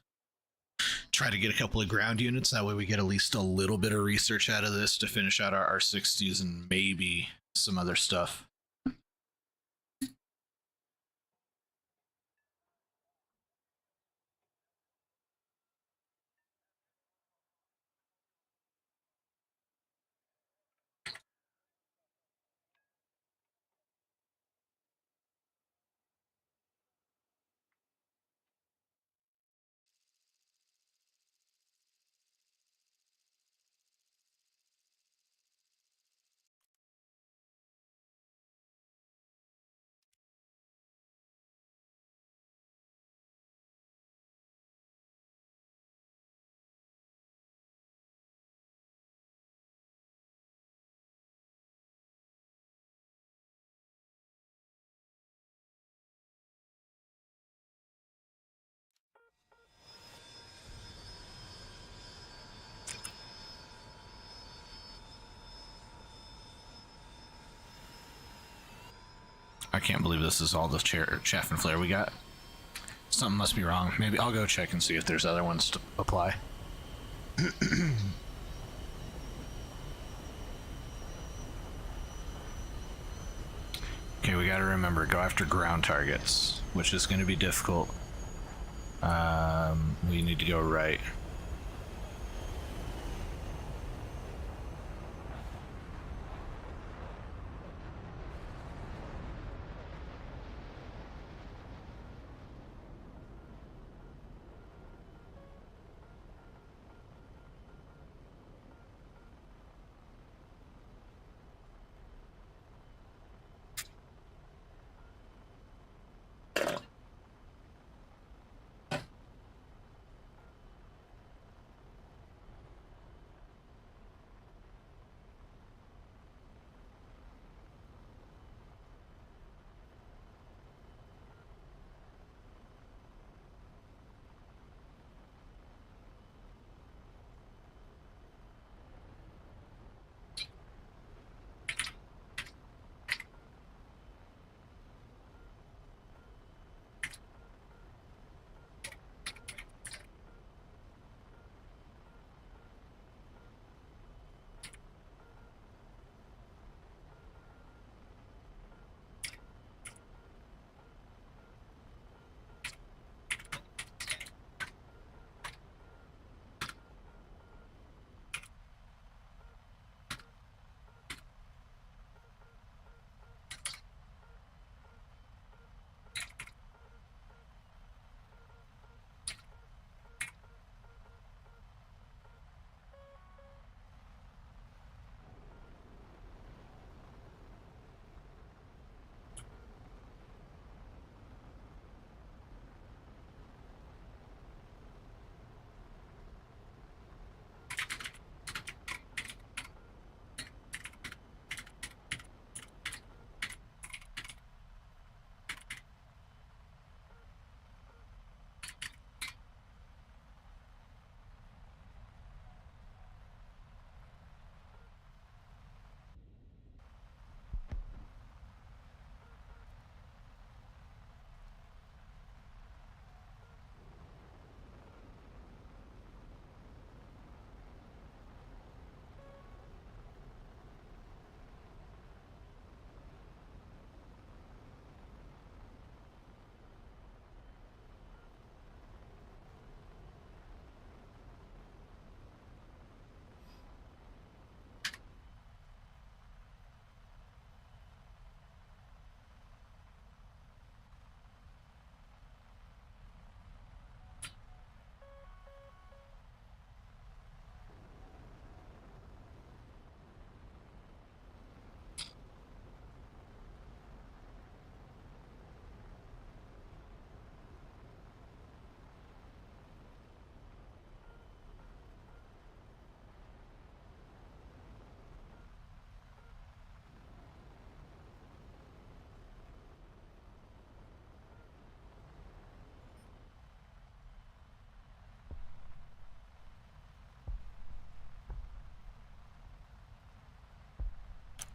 Try to get a couple of ground units. That way we get at least a little bit of research out of this to finish out our R60s and maybe some other stuff. I can't believe this is all the chaff and flare we got. Something must be wrong. Maybe I'll go check and see if there's other ones to apply. Okay, we gotta remember, go after ground targets, which is gonna be difficult. We need to go right.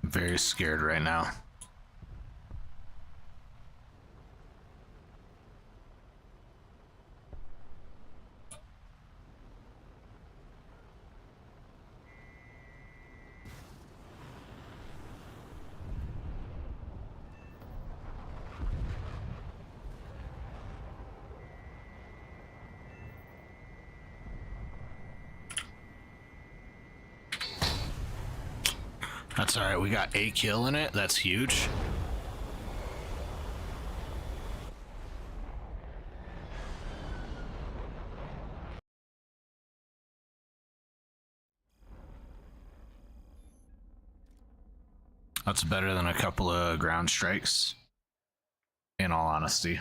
I'm very scared right now. That's all right. We got a kill in it. That's huge. That's better than a couple of ground strikes, in all honesty.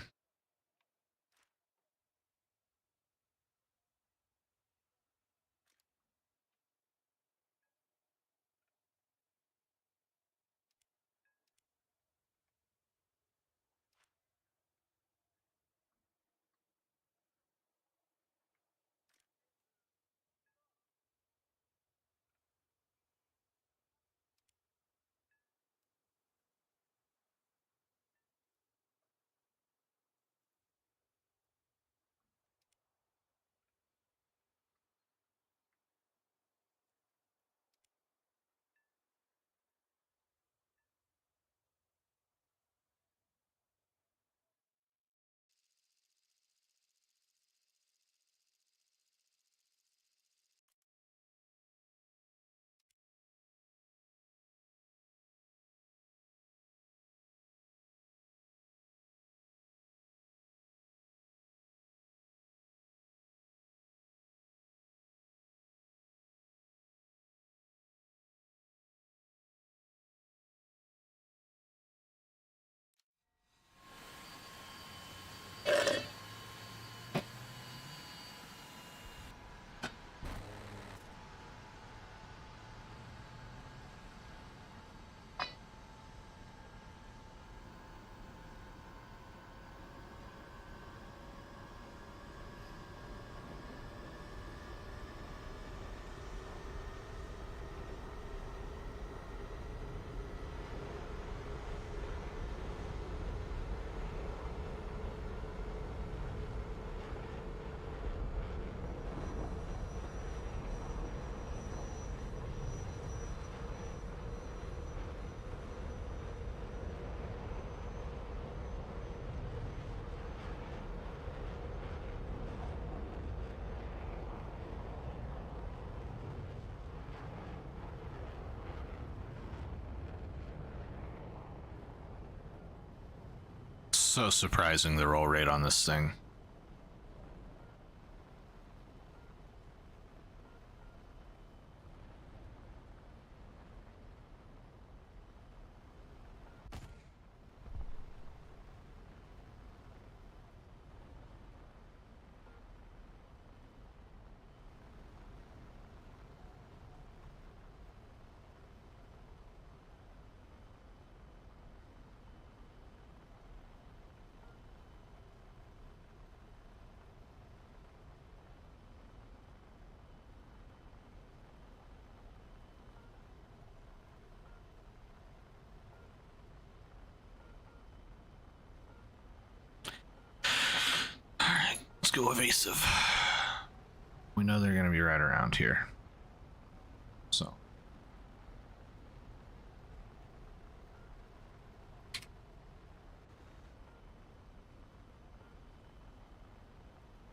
So surprising, the roll rate on this thing. Alright, let's go evasive. We know they're gonna be right around here. So.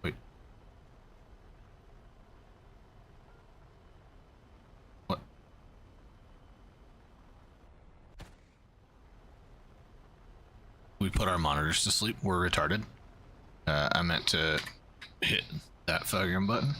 Wait. What? We put our monitors to sleep. We're retarded. I meant to hit that fucking button.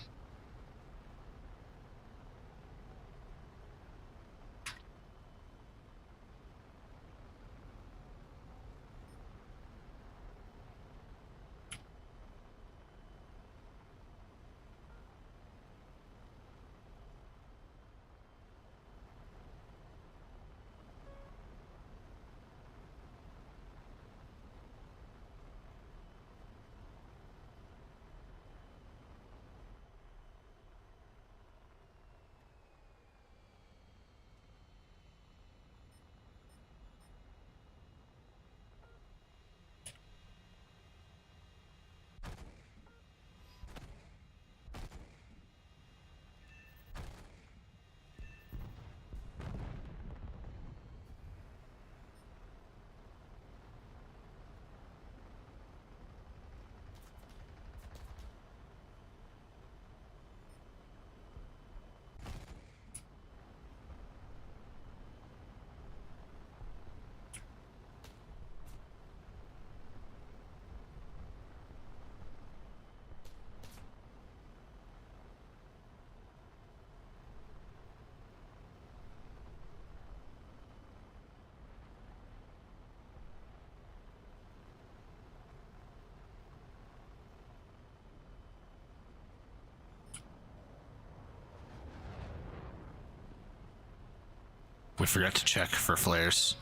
We forgot to check for flares.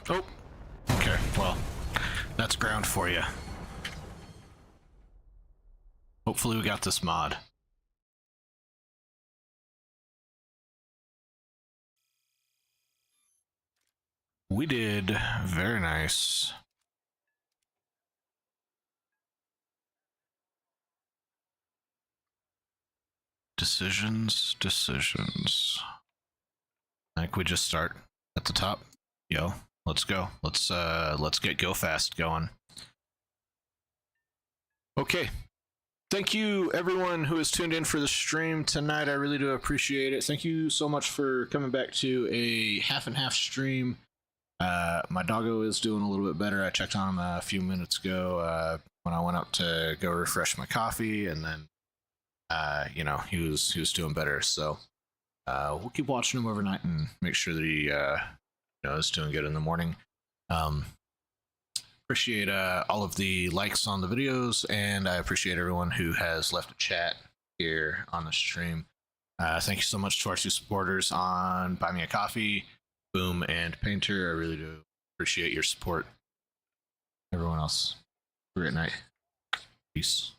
Oh, okay, well, that's ground for you. Hopefully we got this mod. We did. Very nice. Decisions. I think we just start at the top. Yo, let's go. Let's get Go Fast going. Okay. Thank you everyone who has tuned in for the stream tonight. I really do appreciate it. Thank you so much for coming back to a half and half stream. My doggo is doing a little bit better. I checked on him a few minutes ago when I went up to go refresh my coffee, and then you know, he was doing better. So we'll keep watching him overnight and make sure that he you know, is doing good in the morning. Appreciate all of the likes on the videos, and I appreciate everyone who has left a chat here on the stream. Thank you so much to our two supporters on Buy Me a Coffee, Boom and Painter. I really do appreciate your support. Everyone else, have a great night. Peace.